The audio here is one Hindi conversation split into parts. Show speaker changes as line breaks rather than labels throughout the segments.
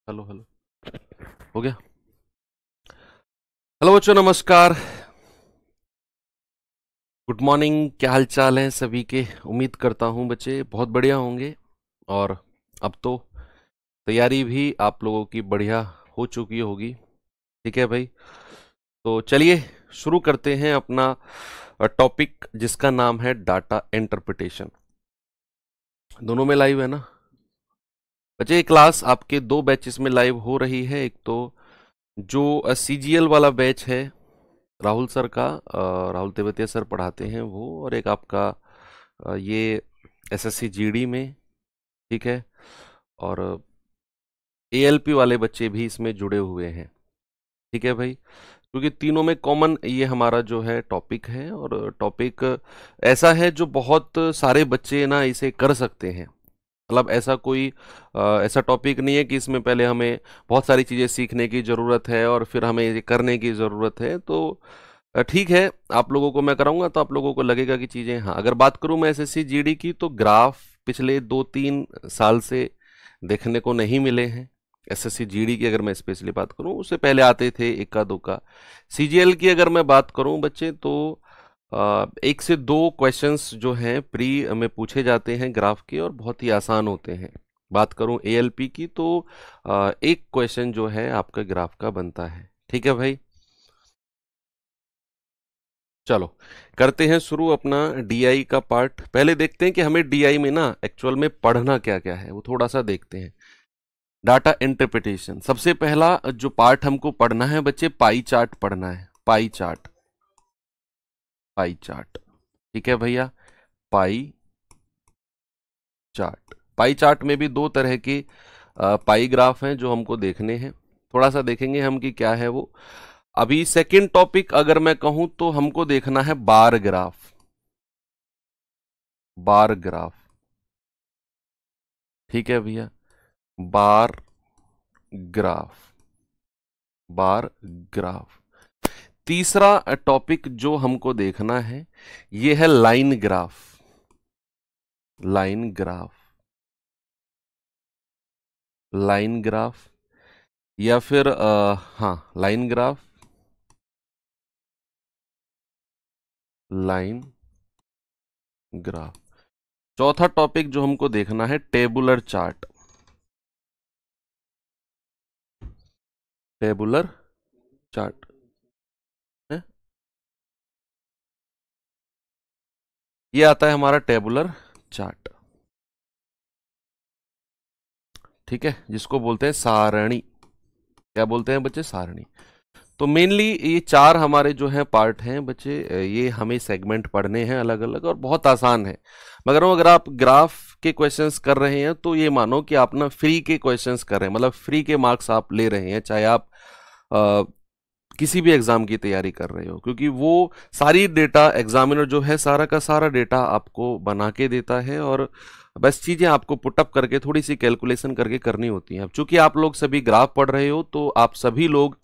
Hello hello. हो गया। हेलो बच्चों, नमस्कार। Good morning. क्या हाल चाल है सभी के? उम्मीद करता हूँ बच्चे बहुत बढ़िया होंगे। और अब तो तैयारी भी आप लोगों की बढ़िया हो चुकी होगी। ठीक है भाई, तो चलिए शुरू करते हैं अपना टॉपिक जिसका नाम है डाटा इंटरप्रिटेशन। दोनों में लाइव है ना बच्चे? ये क्लास आपके दो बैचेस में लाइव हो रही है। एक तो जो सीजीएल वाला बैच है, राहुल सर का, राहुल तेवतिया सर पढ़ाते हैं वो, और एक आपका ये एसएससी जीडी में। ठीक है। और एएलपी वाले बच्चे भी इसमें जुड़े हुए हैं। ठीक है भाई, क्योंकि तीनों में कॉमन ये हमारा जो है टॉपिक है, और टॉपिक ऐसा है जो बहुत सारे बच्चे ना इसे कर सकते हैं। मतलब ऐसा कोई ऐसा टॉपिक नहीं है कि इसमें पहले हमें बहुत सारी चीज़ें सीखने की ज़रूरत है और फिर हमें ये करने की ज़रूरत है। तो ठीक है, आप लोगों को मैं कराऊंगा तो आप लोगों को लगेगा कि चीज़ें, हाँ। अगर बात करूं मैं एसएससी जीडी की, तो ग्राफ पिछले 2-3 साल से देखने को नहीं मिले हैं। एसएससी जीडी की अगर मैं स्पेशली बात करूं, उससे पहले आते थे इक्का दुक्का। सीजीएल की अगर मैं बात करूं बच्चे, तो एक से दो क्वेश्चंस जो हैं प्री में पूछे जाते हैं ग्राफ के, और बहुत ही आसान होते हैं। बात करूं एएलपी की, तो एक क्वेश्चन जो है आपका ग्राफ का बनता है। ठीक है भाई, चलो करते हैं शुरू अपना डीआई का पार्ट। पहले देखते हैं कि हमें डीआई में ना एक्चुअल में पढ़ना क्या क्या है, वो थोड़ा सा देखते हैं। डाटा इंटरप्रिटेशन, सबसे पहला जो पार्ट हमको पढ़ना है बच्चे, पाई चार्ट पढ़ना है। Pie chart, pie chart. ठीक है भैया, पाई चार्ट। पाई चार्ट में भी दो तरह के पाई ग्राफ हैं जो हमको देखने हैं। थोड़ा सा देखेंगे हम कि क्या है वो। अभी सेकंड टॉपिक अगर मैं कहूं तो हमको देखना है बार ग्राफ। बार ग्राफ, ठीक है भैया, बार ग्राफ। Bar graph. तीसरा टॉपिक जो हमको देखना है ये है line graph. Line graph, line graph, या फिर हाँ, लाइन ग्राफ, लाइन ग्राफ। चौथा टॉपिक जो हमको देखना है टेबुलर चार्ट। टेबुलर चार्ट है, ये आता है हमारा टेबुलर चार्ट। ठीक है, जिसको बोलते हैं सारणी। क्या बोलते हैं बच्चे? सारणी। तो मेनली ये चार हमारे जो हैं पार्ट हैं बच्चे, ये हमें सेगमेंट पढ़ने हैं अलग अलग, और बहुत आसान है। मगर अगर आप ग्राफ के क्वेश्चंस कर रहे हैं तो ये मानो कि आप ना फ्री के क्वेश्चंस कर रहे हैं, मतलब फ्री के मार्क्स आप ले रहे हैं, चाहे आप अ, किसी भी एग्जाम की तैयारी कर रहे हो, क्योंकि वो सारी डेटा एग्जामिनर जो है सारा का सारा डेटा आपको बना के देता है, और बस चीजें आपको पुटअप करके थोड़ी सी कैलकुलेशन करके करनी होती हैं। अब चूंकि आप लोग सभी ग्राफ पढ़ रहे हो, तो आप सभी लोग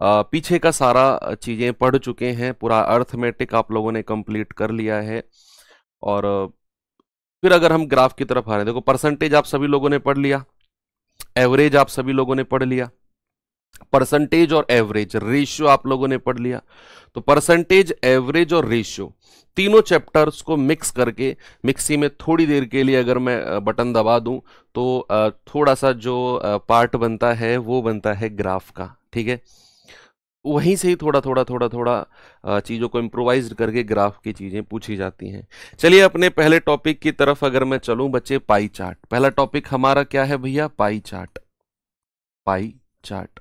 पीछे का सारा चीजें पढ़ चुके हैं, पूरा अर्थमेटिक आप लोगों ने कंप्लीट कर लिया है। और फिर अगर हम ग्राफ की तरफ आ रहे हैं, देखो परसेंटेज आप सभी लोगों ने पढ़ लिया, एवरेज आप सभी लोगों ने पढ़ लिया, परसेंटेज और एवरेज रेशियो आप लोगों ने पढ़ लिया। तो परसेंटेज, एवरेज और रेशियो, तीनों चैप्टर्स को मिक्स करके मिक्सी में थोड़ी देर के लिए अगर मैं बटन दबा दूं, तो थोड़ा सा जो पार्ट बनता है वो बनता है ग्राफ का। ठीक है, वहीं से ही थोड़ा थोड़ा थोड़ा थोड़ा चीज़ों को इम्प्रोवाइज करके ग्राफ की चीज़ें पूछी जाती हैं। चलिए अपने पहले टॉपिक की तरफ अगर मैं चलूं बच्चे, पाई चार्ट। पहला टॉपिक हमारा क्या है भैया? Pie chart. Pie chart,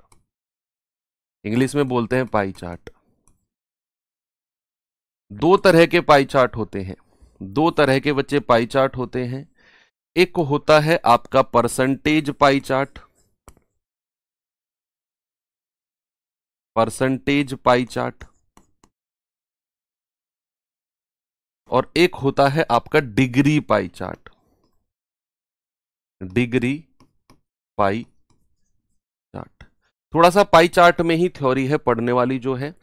English में बोलते हैं पाई चार्ट। दो तरह के पाई चार्ट होते हैं, दो तरह के बच्चे पाई चार्ट होते हैं। एक होता है आपका percentage pie chart, percentage pie chart, और एक होता है आपका degree pie chart. Degree pie chart. थोड़ा सा पाई चार्ट में ही थ्योरी है पढ़ने वाली जो है,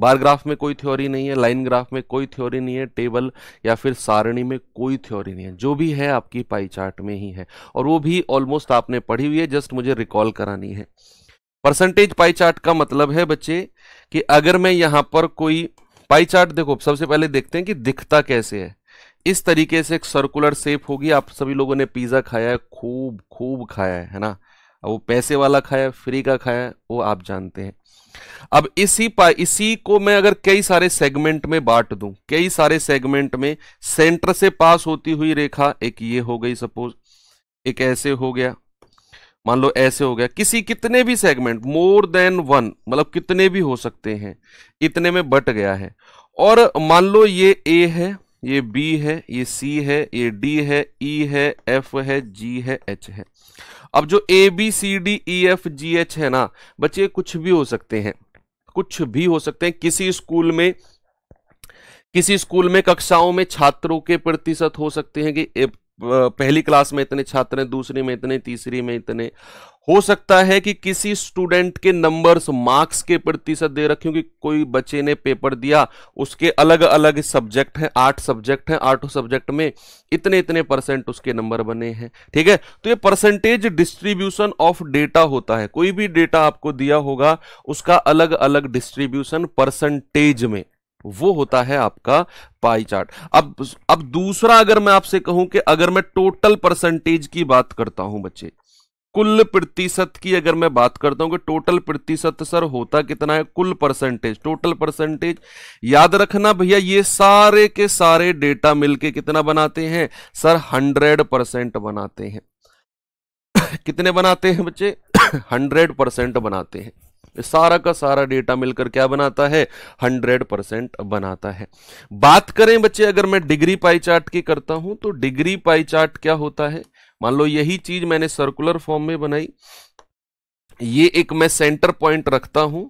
बार ग्राफ में कोई थ्योरी नहीं है, लाइन ग्राफ में कोई थ्योरी नहीं है, टेबल या फिर सारणी में कोई थ्योरी नहीं है, जो भी है आपकी पाई चार्ट में ही है, और वो भी ऑलमोस्ट आपने पढ़ी हुई है, जस्ट मुझे रिकॉल करानी है। परसेंटेज पाई चार्ट का मतलब है बच्चे कि अगर मैं यहां पर कोई पाई चार्ट, देखो सबसे पहले देखते हैं कि दिखता कैसे है। इस तरीके से एक सर्कुलर शेप होगी। आप सभी लोगों ने पिज्जा खाया है, खूब खूब खाया है ना, वो पैसे वाला खाया, फ्री का खाया, वो आप जानते हैं। अब इसी को मैं अगर कई सारे सेगमेंट में बांट दूं, कई सारे सेगमेंट में, सेंटर से पास होती हुई रेखा एक ये हो गई सपोज, एक ऐसे हो गया, मान लो ऐसे हो गया, कितने भी सेगमेंट, मोर देन वन, मतलब कितने भी हो सकते हैं, इतने में बट गया है। और मान लो ये ए है, ये बी है, ये सी है, ये डी है, ई है, एफ है, जी है, एच है। अब जो A B C D E F G H है ना बच्चे, कुछ भी हो सकते हैं, कुछ भी हो सकते हैं। किसी स्कूल में कक्षाओं में छात्रों के प्रतिशत हो सकते हैं कि पहली क्लास में इतने छात्र हैं, दूसरी में इतने, तीसरी में इतने। हो सकता है कि किसी स्टूडेंट के नंबर्स, मार्क्स के प्रतिशत दे रखे, क्योंकि कोई बच्चे ने पेपर दिया, उसके अलग अलग सब्जेक्ट हैं, 8 सब्जेक्ट हैं, 8 सब्जेक्ट में इतने इतने परसेंट उसके नंबर बने हैं, ठीक है। तो ये परसेंटेज डिस्ट्रीब्यूशन ऑफ डेटा होता है। कोई भी डेटा आपको दिया होगा, उसका अलग अलग डिस्ट्रीब्यूशन परसेंटेज में, वो होता है आपका पाई चार्ट। अब दूसरा, अगर मैं आपसे कहूं कि अगर मैं टोटल परसेंटेज की बात करता हूं बच्चे, कुल प्रतिशत की अगर मैं बात करता हूं कि टोटल प्रतिशत सर होता कितना है, कुल परसेंटेज, टोटल परसेंटेज, याद रखना भैया ये सारे के सारे डेटा मिलके कितना बनाते हैं सर, 100% बनाते हैं। कितने बनाते हैं बच्चे? 100% बनाते हैं। सारा का सारा डेटा मिलकर क्या बनाता है, 100% बनाता है। बात करें बच्चे अगर मैं डिग्री पाई चार्ट की करता हूं, तो डिग्री पाई चार्ट क्या होता है, मान लो यही चीज मैंने सर्कुलर फॉर्म में बनाई, ये एक मैं सेंटर पॉइंट रखता हूं,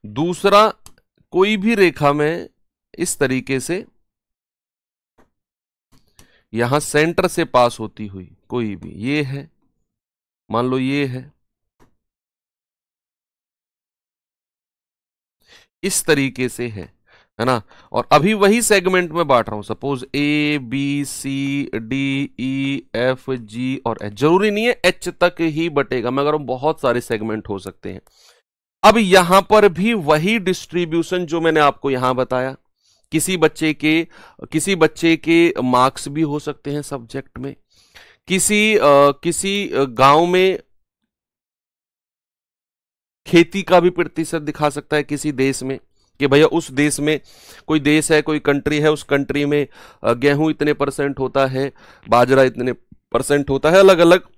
दूसरा कोई भी रेखा में इस तरीके से यहां सेंटर से पास होती हुई कोई भी, ये है, मान लो ये है, इस तरीके से है ना। और अभी वही सेगमेंट में बांट रहा हूं, suppose A B C D E F G और एच, जरूरी नहीं है एच तक ही बटेगा, मैं अगर बहुत सारे सेगमेंट हो सकते हैं। अब यहां पर भी वही डिस्ट्रीब्यूशन जो मैंने आपको यहां बताया, किसी बच्चे के मार्क्स भी हो सकते हैं सब्जेक्ट में, किसी गांव में खेती का भी प्रतिशत दिखा सकता है, किसी देश में कि भैया उस देश में, कोई देश है, कोई कंट्री है, उस कंट्री में गेहूं इतने परसेंट होता है, बाजरा इतने परसेंट होता है, अलग अलग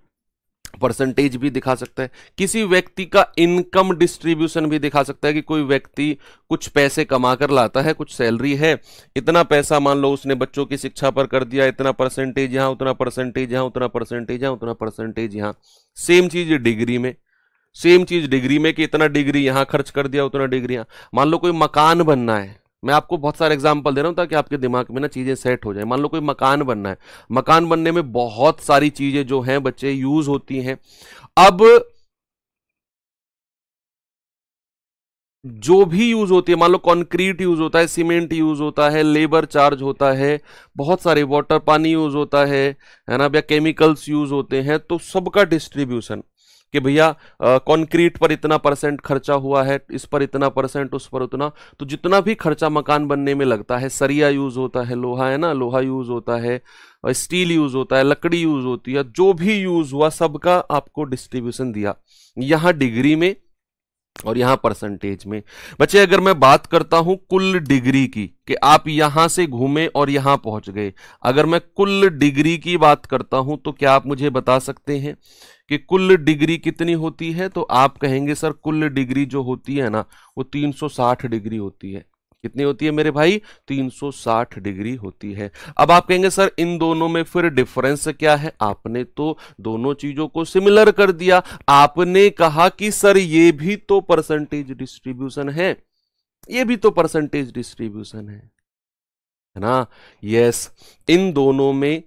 परसेंटेज भी दिखा सकता है। किसी व्यक्ति का इनकम डिस्ट्रीब्यूशन भी दिखा सकता है कि कोई व्यक्ति कुछ पैसे कमा कर लाता है, कुछ सैलरी है, इतना पैसा मान लो उसने बच्चों की शिक्षा पर कर दिया, इतना परसेंटेज यहां, उतना परसेंटेज यहां, उतना परसेंटेज यहां, उतना परसेंटेज यहां। सेम चीज डिग्री में, सेम चीज डिग्री में कि इतना डिग्री यहां खर्च कर दिया, उतना डिग्री यहां। मान लो कोई मकान बनना है, मैं आपको बहुत सारे एग्जांपल दे रहा हूं ताकि आपके दिमाग में ना चीजें सेट हो जाए। मान लो कोई मकान बनना है, मकान बनने में बहुत सारी चीजें जो हैं बच्चे यूज होती हैं। अब जो भी यूज होती है, मान लो कंक्रीट यूज होता है, सीमेंट यूज होता है, लेबर चार्ज होता है, बहुत सारे वाटर, पानी यूज होता है ना भैया, केमिकल्स यूज होते हैं, तो सबका डिस्ट्रीब्यूशन कि भैया कंक्रीट पर इतना परसेंट खर्चा हुआ है, इस पर इतना परसेंट, उस पर उतना। तो जितना भी खर्चा मकान बनने में लगता है, सरिया यूज होता है, लोहा है ना, लोहा यूज होता है, स्टील यूज होता है, लकड़ी यूज होती है, जो भी यूज हुआ सबका आपको डिस्ट्रीब्यूशन दिया, यहां डिग्री में और यहां परसेंटेज में। बच्चे अगर मैं बात करता हूं कुल डिग्री की, कि आप यहां से घूमे और यहां पहुंच गए, अगर मैं कुल डिग्री की बात करता हूं तो क्या आप मुझे बता सकते हैं कि कुल डिग्री कितनी होती है? तो आप कहेंगे सर कुल डिग्री जो होती है ना वो 360 डिग्री होती है। कितनी होती है मेरे भाई? 360 डिग्री होती है। अब आप कहेंगे सर इन दोनों में फिर डिफरेंस क्या है? आपने तो दोनों चीजों को सिमिलर कर दिया, आपने कहा कि सर ये भी तो परसेंटेज डिस्ट्रीब्यूशन है, ये भी तो परसेंटेज डिस्ट्रीब्यूशन है ना। यस, इन दोनों में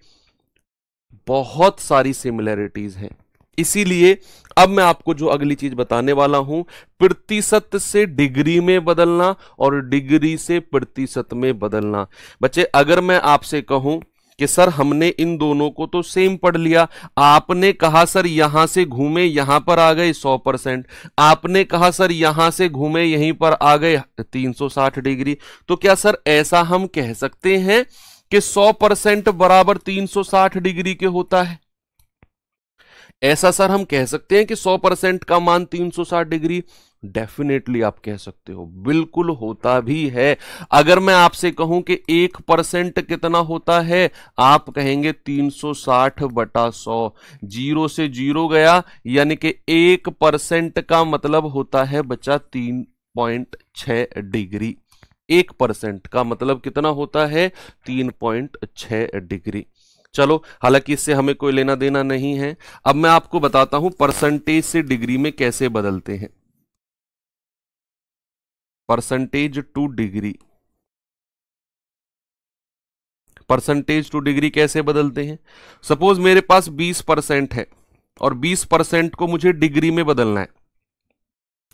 बहुत सारी सिमिलरिटीज हैं, इसीलिए अब मैं आपको जो अगली चीज बताने वाला हूं, प्रतिशत से डिग्री में बदलना और डिग्री से प्रतिशत में बदलना। बच्चे अगर मैं आपसे कहूं कि सर हमने इन दोनों को तो सेम पढ़ लिया, आपने कहा सर यहां से घूमे यहां पर आ गए 100%, आपने कहा सर यहां से घूमे यहीं पर आ गए 360 डिग्री, तो क्या सर ऐसा हम कह सकते हैं कि 100% बराबर 360 डिग्री के होता है? ऐसा सर हम कह सकते हैं कि 100% का मान 360 डिग्री? डेफिनेटली आप कह सकते हो, बिल्कुल होता भी है। अगर मैं आपसे कहूं कि 1% कितना होता है, आप कहेंगे 360 बटा 100। जीरो से जीरो गया, यानी कि 1% का मतलब होता है बच्चा 3.6 डिग्री। 1% का मतलब कितना होता है? 3.6 डिग्री। चलो, हालांकि इससे हमें कोई लेना देना नहीं है। अब मैं आपको बताता हूं परसेंटेज से डिग्री में कैसे बदलते हैं। Percentage two degree, percentage two degree कैसे बदलते हैं? सपोज मेरे पास 20% है और 20% को मुझे डिग्री में बदलना है।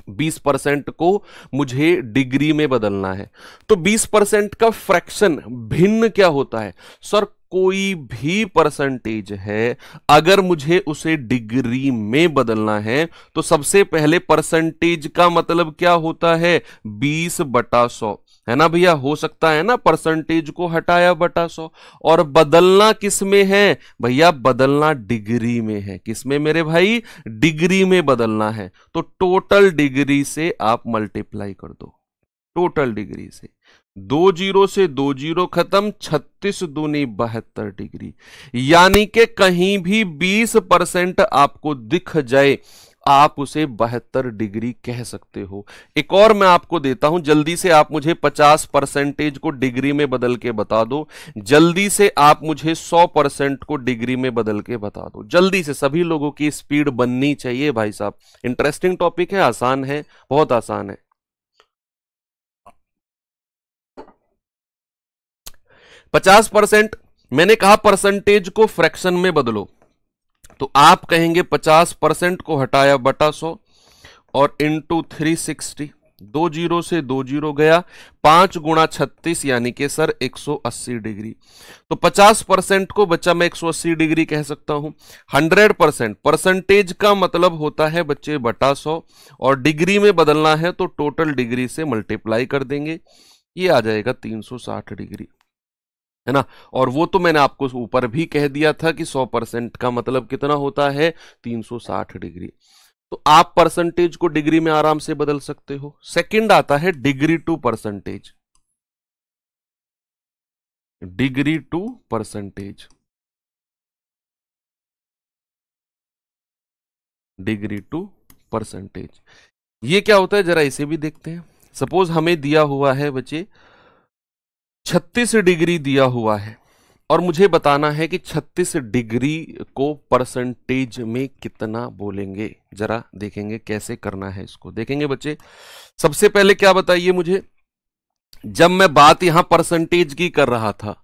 20% को मुझे डिग्री में बदलना है, तो 20% का फ्रैक्शन भिन्न क्या होता है? सर कोई भी परसेंटेज है, अगर मुझे उसे डिग्री में बदलना है तो सबसे पहले परसेंटेज का मतलब क्या होता है? 20/100, है ना भैया? हो सकता है ना, परसेंटेज को हटाया बटा 100। और बदलना किस में है भैया? बदलना डिग्री में है। किस में मेरे भाई? डिग्री में बदलना है, तो टोटल डिग्री से आप मल्टीप्लाई कर दो। टोटल डिग्री से 2 जीरो से 2 जीरो खत्म, 36 दूनी 72 डिग्री। यानी कि कहीं भी 20% आपको दिख जाए, आप उसे 72 डिग्री कह सकते हो। एक और मैं आपको देता हूं, जल्दी से आप मुझे 50% को डिग्री में बदल के बता दो। जल्दी से आप मुझे 100% को डिग्री में बदल के बता दो। जल्दी से, सभी लोगों की स्पीड बननी चाहिए भाई साहब। इंटरेस्टिंग टॉपिक है, आसान है, बहुत आसान है। 50%, मैंने कहा परसेंटेज को फ्रैक्शन में बदलो, तो आप कहेंगे 50% को हटाया बटा 100 और इंटू 360। 2 जीरो से 2 जीरो गया, 5 गुणा 36 यानी कि सर 180 डिग्री। तो 50% को बच्चा मैं 180 डिग्री कह सकता हूं। 100%, परसेंटेज का मतलब होता है बच्चे बटा 100, और डिग्री में बदलना है तो टोटल डिग्री से मल्टीप्लाई कर देंगे, ये आ जाएगा 360 डिग्री, है ना? और वो तो मैंने आपको ऊपर भी कह दिया था कि 100% का मतलब कितना होता है? 360 डिग्री। तो आप परसेंटेज को डिग्री में आराम से बदल सकते हो। सेकंड आता है degree to percentage. Degree to percentage, degree to percentage, ये क्या होता है जरा इसे भी देखते हैं। सपोज हमें दिया हुआ है बच्चे 36 डिग्री दिया हुआ है, और मुझे बताना है कि 36 डिग्री को परसेंटेज में कितना बोलेंगे। जरा देखेंगे कैसे करना है इसको, देखेंगे बच्चे। सबसे पहले क्या बताइए मुझे, जब मैं बात यहां परसेंटेज की कर रहा था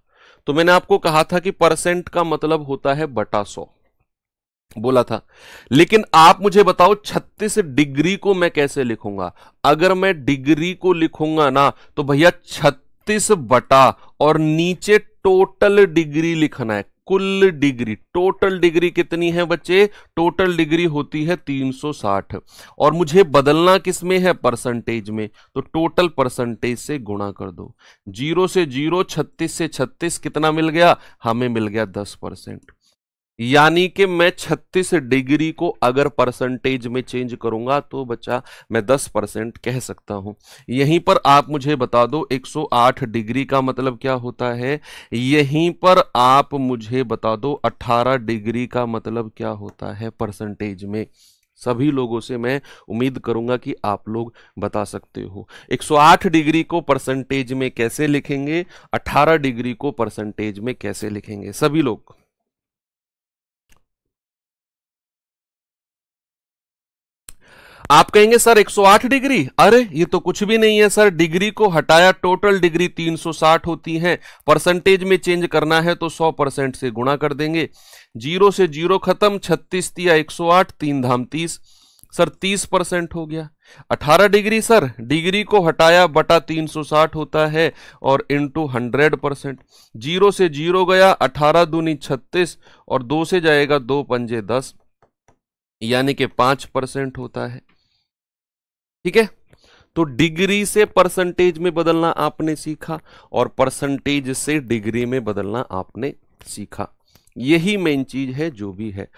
तो मैंने आपको कहा था कि परसेंट का मतलब होता है बटा 100 बोला था। लेकिन आप मुझे बताओ 36 डिग्री को मैं कैसे लिखूंगा? अगर मैं डिग्री को लिखूंगा ना, तो भैया 36 बटा और नीचे टोटल डिग्री लिखना है। कुल डिग्री, टोटल डिग्री कितनी है बच्चे? टोटल डिग्री होती है 360, और मुझे बदलना किस में है? परसेंटेज में। तो टोटल परसेंटेज से गुणा कर दो। 0 से 0, 36 से 36 कितना मिल गया? हमें मिल गया 10%। यानी कि मैं 36 डिग्री को अगर परसेंटेज में चेंज करूंगा तो बच्चा मैं 10% कह सकता हूं। यहीं पर आप मुझे बता दो 108 डिग्री का मतलब क्या होता है? यहीं पर आप मुझे बता दो 18 डिग्री का मतलब क्या होता है परसेंटेज में। सभी लोगों से मैं उम्मीद करूंगा कि आप लोग बता सकते हो। 108 डिग्री को परसेंटेज में कैसे लिखेंगे, 18 डिग्री को परसेंटेज में कैसे लिखेंगे, सभी लोग? आप कहेंगे सर 108 डिग्री, अरे ये तो कुछ भी नहीं है सर, डिग्री को हटाया, टोटल डिग्री 360 होती है, परसेंटेज में चेंज करना है तो 100% से गुणा कर देंगे, 0 से 0 खत्म, 36 तिया 108, 3 धाम 30, सर 30% हो गया। 18 डिग्री सर, डिग्री को हटाया बटा 360 होता है और इंटू 100%, 0 से 0 गया, 18 दूनी 36 और 2 से जाएगा 2 पंजे 10, यानी कि 5% होता है। ठीक है, तो डिग्री से परसेंटेज में बदलना आपने सीखा और परसेंटेज से डिग्री में बदलना आपने सीखा, यही मेन चीज है जो भी है।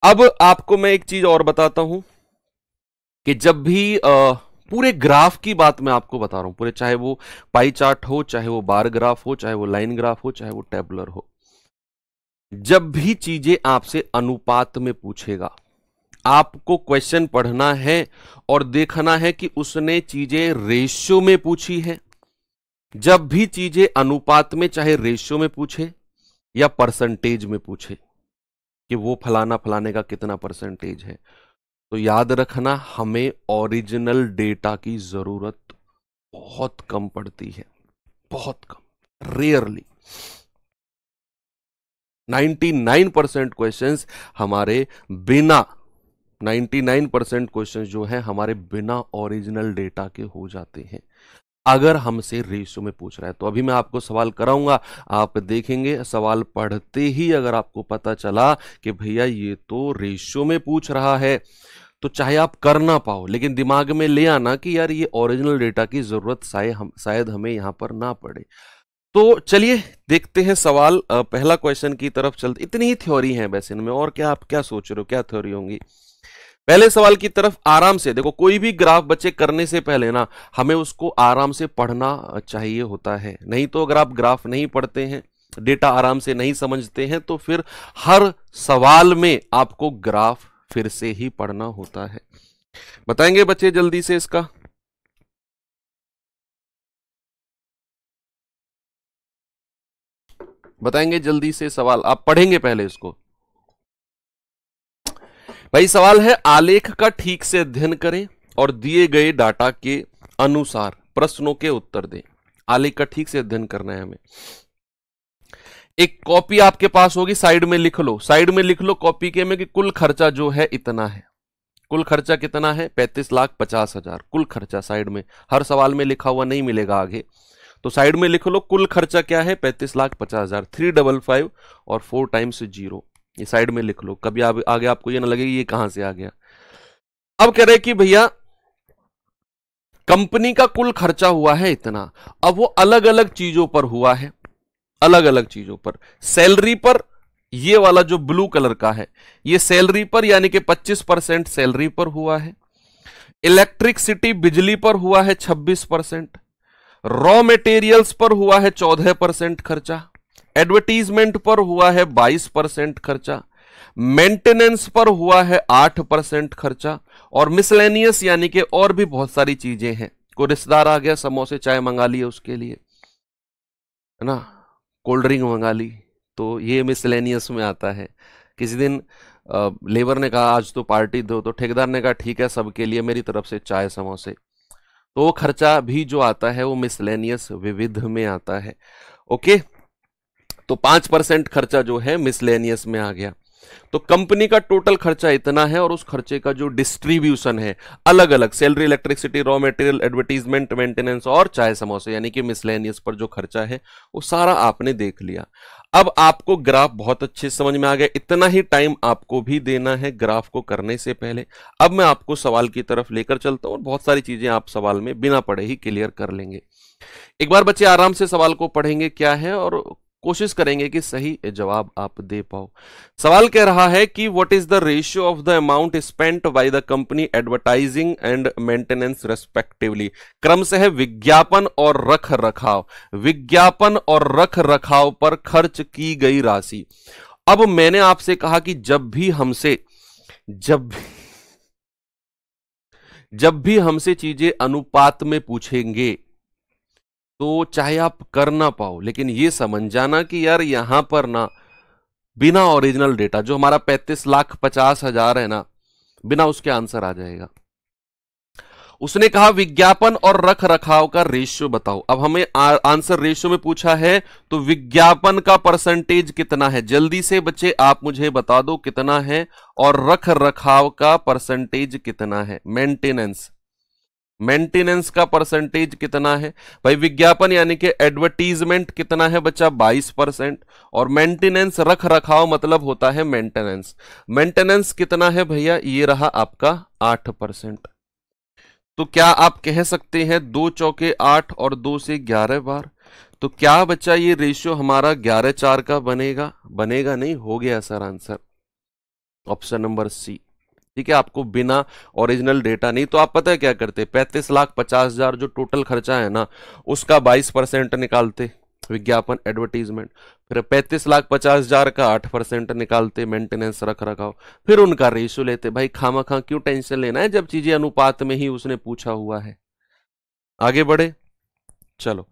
अब आपको मैं एक चीज और बताता हूं कि जब भी पूरे ग्राफ की बात मैं आपको बता रहा हूं, पूरे, चाहे वो पाई चार्ट हो, चाहे वो बार ग्राफ हो, चाहे वो लाइन ग्राफ हो, चाहे वो टेबुलर हो, जब भी चीजें आपसे अनुपात में पूछेगा, आपको क्वेश्चन पढ़ना है और देखना है कि उसने चीजें रेशियो में पूछी है। जब भी चीजें अनुपात में, चाहे रेशियो में पूछे या परसेंटेज में पूछे कि वो फलाना फलाने का कितना परसेंटेज है, तो याद रखना हमें ओरिजिनल डेटा की जरूरत बहुत कम पड़ती है, बहुत कम, रेयरली। 99% क्वेश्चंस हमारे बिना 99% क्वेश्चंस जो है हमारे बिना ओरिजिनल डेटा के हो जाते हैं, अगर हमसे रेशियो में पूछ रहा है। तो अभी मैं आपको सवाल कराऊंगा, आप देखेंगे सवाल पढ़ते ही अगर आपको पता चला कि भैया ये तो रेशियो में पूछ रहा है, तो चाहे आप कर ना पाओ लेकिन दिमाग में ले आना कि यार ये ओरिजिनल डेटा की जरूरत शायद हमें यहां पर ना पड़े। तो चलिए देखते हैं सवाल, पहला क्वेश्चन की तरफ चलते। इतनी ही थ्योरी है वैसे इनमें, और क्या आप क्या सोच रहे हो, क्या थ्योरी होंगी। पहले सवाल की तरफ आराम से देखो, कोई भी ग्राफ बच्चे करने से पहले ना हमें उसको आराम से पढ़ना चाहिए होता है, नहीं तो अगर आप ग्राफ नहीं पढ़ते हैं, डेटा आराम से नहीं समझते हैं, तो फिर हर सवाल में आपको ग्राफ फिर से ही पढ़ना होता है। बताएंगे बच्चे जल्दी से इसका। बताएंगे जल्दी से सवाल, आप पढ़ेंगे पहले इसको। भाई सवाल है, आलेख का ठीक से अध्ययन करें और दिए गए डाटा के अनुसार प्रश्नों के उत्तर दें। आलेख का ठीक से अध्ययन करना है हमें। एक कॉपी आपके पास होगी, साइड में लिख लो, साइड में लिख लो कॉपी के में कि कुल खर्चा जो है इतना है। कुल खर्चा कितना है? 35,50,000 कुल खर्चा। साइड में हर सवाल में लिखा हुआ नहीं मिलेगा आगे, तो साइड में लिख लो कुल खर्चा क्या है? 35,50,000। 355 और 4 टाइम्स 0, ये साइड में लिख लो, कभी आगे आपको ये ना लगे ये कहां से आ गया। अब कह रहे कि भैया कंपनी का कुल खर्चा हुआ है इतना, अब वो अलग अलग चीजों पर हुआ है, अलग अलग चीजों पर। सैलरी पर, ये वाला जो ब्लू कलर का है ये सैलरी पर, यानी कि 25% सैलरी पर हुआ है। इलेक्ट्रिसिटी बिजली पर हुआ है 26%। रॉ मटेरियल्स पर हुआ है 14% खर्चा। एडवर्टीजमेंट पर हुआ है 22% खर्चा। मेंटेनेंस पर हुआ है 8% खर्चा। और मिसलेनियस यानी कि और भी बहुत सारी चीजें हैं, कोई रिश्तेदार आ गया, समोसे चाय मंगा लिए उसके लिए, है ना, कोल्ड ड्रिंक मंगा ली, तो ये मिसलेनियस में आता है। किसी दिन लेबर ने कहा आज तो पार्टी दो, तो ठेकेदार ने कहा ठीक है सबके लिए मेरी तरफ से चाय समोसे, तो वो खर्चा भी जो आता है वो मिसलेनियस विविध में आता है। ओके, तो 5% खर्चा जो है मिसलेनियस में आ गया। तो कंपनी का टोटल खर्चा इतना है और उस खर्चे का जो डिस्ट्रीब्यूशन है अलग अलग, salary, electricity, raw material, advertisement, maintenance और चाय समोसे यानी कि मिसलेनियस पर जो खर्चा है वो सारा आपने देख लिया। अब आपको ग्राफ बहुत अच्छे समझ में आ गया, इतना ही टाइम आपको भी देना है ग्राफ को करने से पहले। अब मैं आपको सवाल की तरफ लेकर चलता हूं और बहुत सारी चीजें आप सवाल में बिना पढ़े ही क्लियर कर लेंगे। एक बार बच्चे आराम से सवाल को पढ़ेंगे क्या है और कोशिश करेंगे कि सही जवाब आप दे पाओ। सवाल कह रहा है कि what is the ratio of the amount spent by the company advertising and maintenance respectively. क्रम से है विज्ञापन और रख रखाव, विज्ञापन और रख रखाव पर खर्च की गई राशि। अब मैंने आपसे कहा कि जब भी हमसे चीजें अनुपात में पूछेंगे तो चाहे आप कर ना पाओ लेकिन ये समझ जाना कि यार यहां पर ना बिना ओरिजिनल डेटा, जो हमारा 35,50,000 है ना, बिना उसके आंसर आ जाएगा। उसने कहा विज्ञापन और रख रखाव का रेशियो बताओ। अब हमें आंसर रेशियो में पूछा है, तो विज्ञापन का परसेंटेज कितना है, जल्दी से बच्चे आप मुझे बता दो कितना है, और रख रखाव का परसेंटेज कितना है, मेंटेनेंस का परसेंटेज कितना है भाई। विज्ञापन यानी कि एडवर्टीजमेंट कितना है बच्चा, 22%, और मेंटेनेंस रख रखाव मतलब होता है मेंटेनेंस। मेंटेनेंस कितना है भैया, ये रहा आपका 8%। तो क्या आप कह सकते हैं 2 चौके 8 और 2 से 11 बार, तो क्या बच्चा ये रेशियो हमारा 11/4 का बनेगा, बनेगा नहीं, हो गया sir answer option number C. ठीक है, आपको बिना ओरिजिनल डेटा नहीं, तो आप पता है क्या करते, 35,50,000 जो टोटल खर्चा है ना, उसका 22% निकालते विज्ञापन एडवर्टीजमेंट, फिर 35,50,000 का 8% निकालते मेंटेनेंस रख रखाव, फिर उनका रेशियो लेते। भाई खामा खा क्यों टेंशन लेना है जब चीजें अनुपात में ही उसने पूछा हुआ है। आगे बढ़े, चलो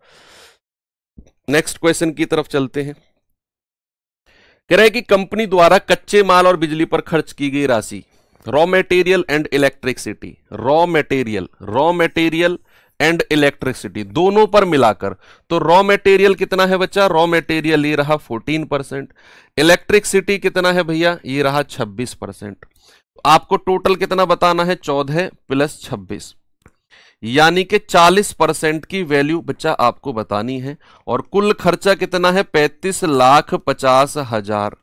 नेक्स्ट क्वेश्चन की तरफ चलते हैं। कह रहे हैं कि कंपनी द्वारा कच्चे माल और बिजली पर खर्च की गई राशि, raw material and electricity, raw material and electricity दोनों पर मिलाकर, तो रॉ मटेरियल कितना है बच्चा, रॉ मटेरियल ये रहा 14%, इलेक्ट्रिसिटी कितना है भैया, ये रहा 26%। आपको टोटल कितना बताना है, 14 + 26, यानी कि 40% की वैल्यू बच्चा आपको बतानी है। और कुल खर्चा कितना है, 35,50,000।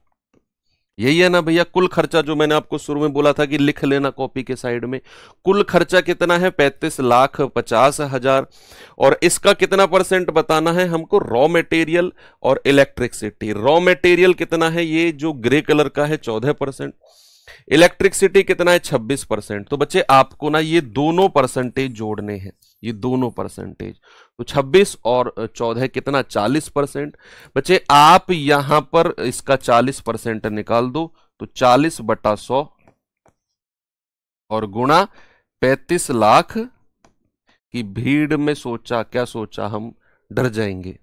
यही है ना भैया कुल खर्चा, जो मैंने आपको शुरू में बोला था कि लिख लेना कॉपी के साइड में। कुल खर्चा कितना है, 35,50,000, और इसका कितना परसेंट बताना है हमको, रॉ मटेरियल और इलेक्ट्रिसिटी। रॉ मटेरियल कितना है, ये जो ग्रे कलर का है 14%, इलेक्ट्रिसिटी कितना है 26%। तो बच्चे आपको ना ये दोनों परसेंटेज जोड़ने हैं, ये दोनों परसेंटेज, तो 26 और 14 कितना, 40%। बच्चे आप यहां पर इसका 40% निकाल दो, तो 40/100 और गुणा 35 लाख की भीड़ में सोचा क्या सोचा, हम डर जाएंगे,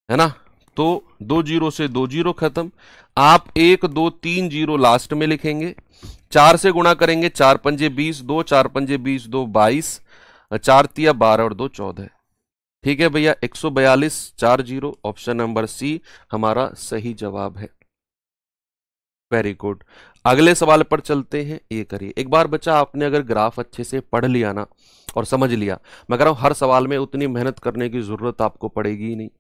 है ना। तो 2 जीरो से 2 जीरो खत्म, आप 1 2 3 जीरो लास्ट में लिखेंगे, 4 से गुणा करेंगे, 4 पंजे 20, 2 4 पंजे 20, 2 22, 4 तिया 12 और 2 14। ठीक है भैया, 142 4 जीरो, ऑप्शन नंबर सी हमारा सही जवाब है। वेरी गुड, अगले सवाल पर चलते हैं। ये करिए एक बार बच्चा, आपने अगर ग्राफ अच्छे से पढ़ लिया ना और समझ लिया, मैं कह रहा हूं हर सवाल में उतनी मेहनत करने की जरूरत आपको पड़ेगी ही नहीं,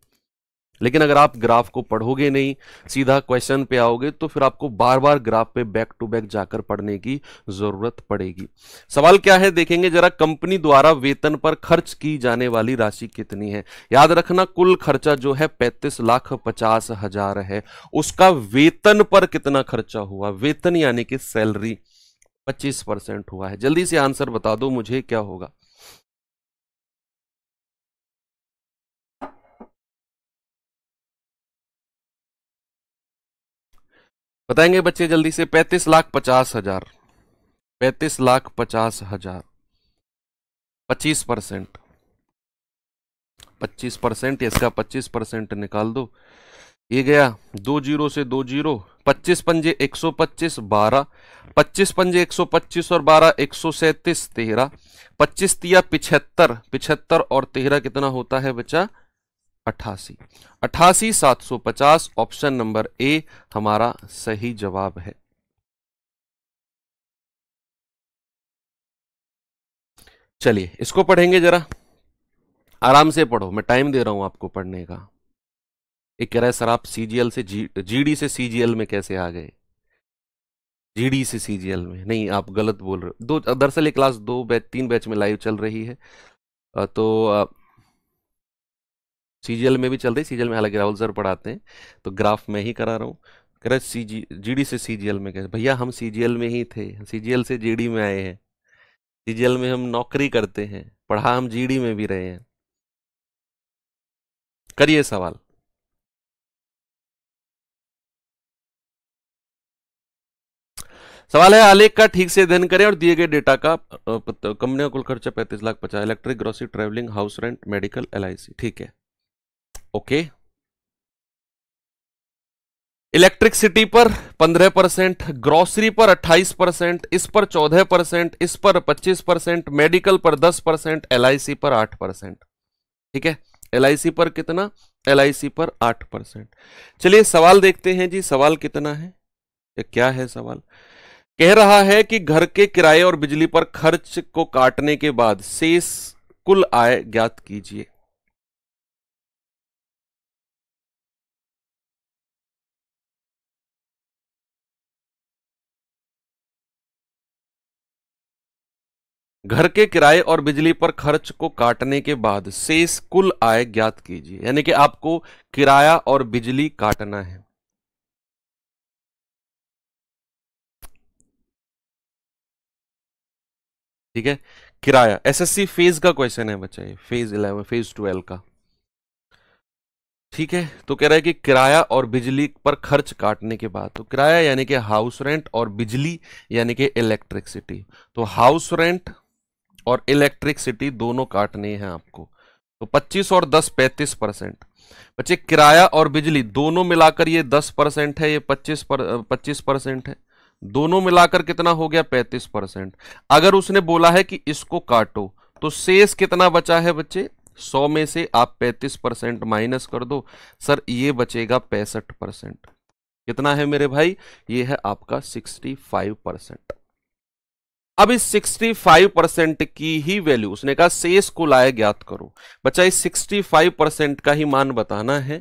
लेकिन अगर आप ग्राफ को पढ़ोगे नहीं, सीधा क्वेश्चन पे आओगे, तो फिर आपको बार बार ग्राफ पे बैक टू बैक जाकर पढ़ने की जरूरत पड़ेगी। सवाल क्या है देखेंगे जरा, कंपनी द्वारा वेतन पर खर्च की जाने वाली राशि कितनी है। याद रखना कुल खर्चा जो है 35,50,000 है, उसका वेतन पर कितना खर्चा हुआ, वेतन यानी कि सैलरी 25% हुआ है। जल्दी से आंसर बता दो मुझे क्या होगा। बताएंगे बच्चे जल्दी से, 35,50,000, 35,50,000, 25%, 25%, इसका 25% निकाल दो, ये गया 2 जीरो से 2 जीरो, 25 पंजे 125, 12, 25 पंजे 125 और 12 137, 13, 25 तिया 75, 75 और 13 कितना होता है बच्चा, 88, 88,750, ऑप्शन नंबर ए हमारा सही जवाब है। चलिए इसको पढ़ेंगे जरा, आराम से पढ़ो, मैं टाइम दे रहा हूं आपको पढ़ने का। एक कह रहा है सर आप सीजीएल से जीडी से सीजीएल में कैसे आ गए, जीडी से सीजीएल में नहीं, आप गलत बोल रहे हो। दो दरअसल ये क्लास 2 बैच 3 बैच में लाइव चल रही है, तो सीजीएल में भी चल रही, सीजीएल में हालांकि राहुल सर पढ़ाते हैं, तो ग्राफ में ही करा रहा हूँ। कह रहे जीडी से सीजीएल में कैसे, भैया हम सीजीएल में ही थे, सीजीएल से जीडी में आए हैं, सीजीएल में हम नौकरी करते हैं, पढ़ा हम जीडी में भी रहे हैं। करिए सवाल। सवाल है, आलेख का ठीक से अध्ययन करें और दिए गए डेटा का कंपनी का कुल खर्चा 35,50,000, electric, grocery, travelling, house rent, medical, LIC. ठीक है, ओके। इलेक्ट्रिसिटी पर 15%, ग्रोसरी पर 28%, इस पर 14%, इस पर 25%, मेडिकल पर 10%, एलआईसी पर 8%। ठीक है, एलआईसी पर कितना? एलआईसी पर 8%। चलिए सवाल देखते हैं जी, सवाल कितना है या क्या है सवाल। कह रहा है कि घर के किराए और बिजली पर खर्च को काटने के बाद शेष कुल आय ज्ञात कीजिए। घर के किराए और बिजली पर खर्च को काटने के बाद शेष कुल आय ज्ञात कीजिए, यानी कि आपको किराया और बिजली काटना है। ठीक है, किराया एसएससी फेज का क्वेश्चन है बच्चा, ये फेज 11 फेज 12 का। ठीक है, तो कह रहा है कि किराया और बिजली पर खर्च काटने के बाद, तो किराया यानी कि हाउस रेंट और बिजली यानी कि इलेक्ट्रिसिटी, तो हाउस रेंट और इलेक्ट्रिसिटी दोनों काटने हैं आपको। तो 25 और 10 35%। बच्चे किराया और बिजली दोनों मिलाकर ये 10% है, ये 25% है, दोनों मिलाकर कितना हो गया? 35%। अगर उसने बोला है कि इसको काटो तो शेष कितना बचा है बच्चे? 100 में से आप 35% माइनस कर दो, सर ये बचेगा 65%। कितना है मेरे भाई? ये है आपका 65%। अब इस 65% की ही वैल्यू, उसने कहा शेष कुल आय ज्ञात करो। बच्चा इस 65% का ही मान बताना है।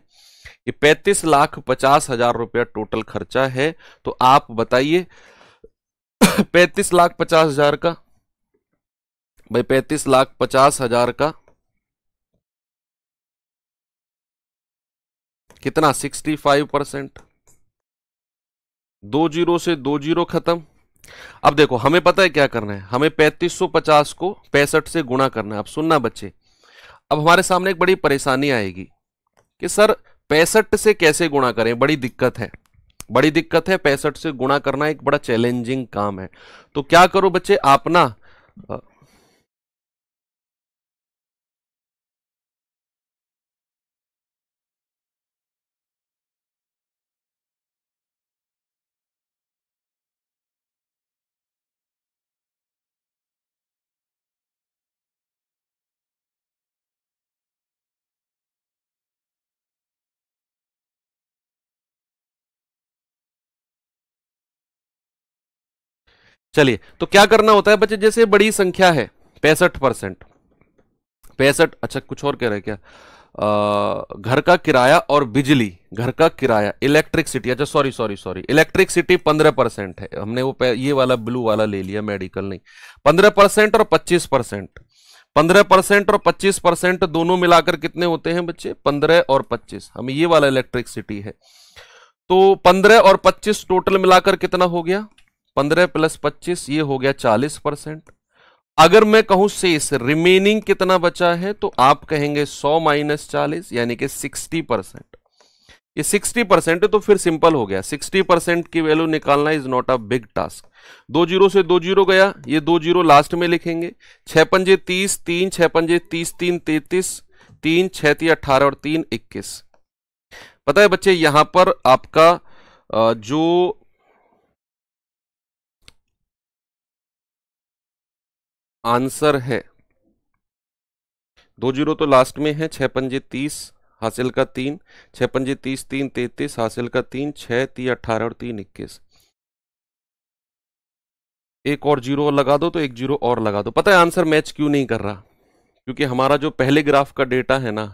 ये 35,50,000 रुपया टोटल खर्चा है, तो आप बताइए 35,50,000 का, भाई 35,50,000 का कितना? 65%। 2 जीरो से 2 जीरो खत्म। अब देखो हमें पता है क्या करना है, हमें 3550 को 65 से गुणा करना है। अब सुनना बच्चे, अब हमारे सामने एक बड़ी परेशानी आएगी कि सर 65 से कैसे गुणा करें, बड़ी दिक्कत है, बड़ी दिक्कत है। 65 से गुणा करना एक बड़ा चैलेंजिंग काम है। तो क्या करो बच्चे, आप ना चलिए, तो क्या करना होता है बच्चे, जैसे बड़ी संख्या है 65%, 65, अच्छा कुछ और कह रहे हैं क्या? घर का किराया और बिजली, घर का किराया इलेक्ट्रिसिटी, अच्छा सॉरी सॉरी सॉरी, इलेक्ट्रिसिटी 15% है, हमने वो ये वाला ब्लू वाला ले लिया, मेडिकल नहीं। 15% और 25%, 15% और 25% दोनों मिलाकर कितने होते हैं बच्चे? 15 और 25, हमें ये वाला इलेक्ट्रिसिटी है। तो 15 और 25 टोटल मिलाकर कितना हो गया? 15 प्लस 25 ये हो गया 40%। अगर मैं कहूं शेष रिमेनिंग कितना बचा है, तो आप कहेंगे 100 माइनस 40 यानी कि 60%। ये 60% है, तो फिर सिंपल हो गया, 60% की वैल्यू निकालना is not a big task. 2 zero से 2 जीरो गया, ये 2 जीरो लास्ट में लिखेंगे। 6 पंजे 30, 3 6 पंजे 30, 3 33, 3 6 3 18 और 3 21। पता है बच्चे यहां पर आपका जो आंसर है, 2 जीरो तो लास्ट में है, 6 पंजे 30 हासिल का 3, 6 पंजे 30, 3 33 हासिल का 3, 6 3 18 और 3 21। एक और जीरो और लगा दो, तो एक जीरो और लगा दो। पता है आंसर मैच क्यों नहीं कर रहा? क्योंकि हमारा जो पहले ग्राफ का डेटा है ना,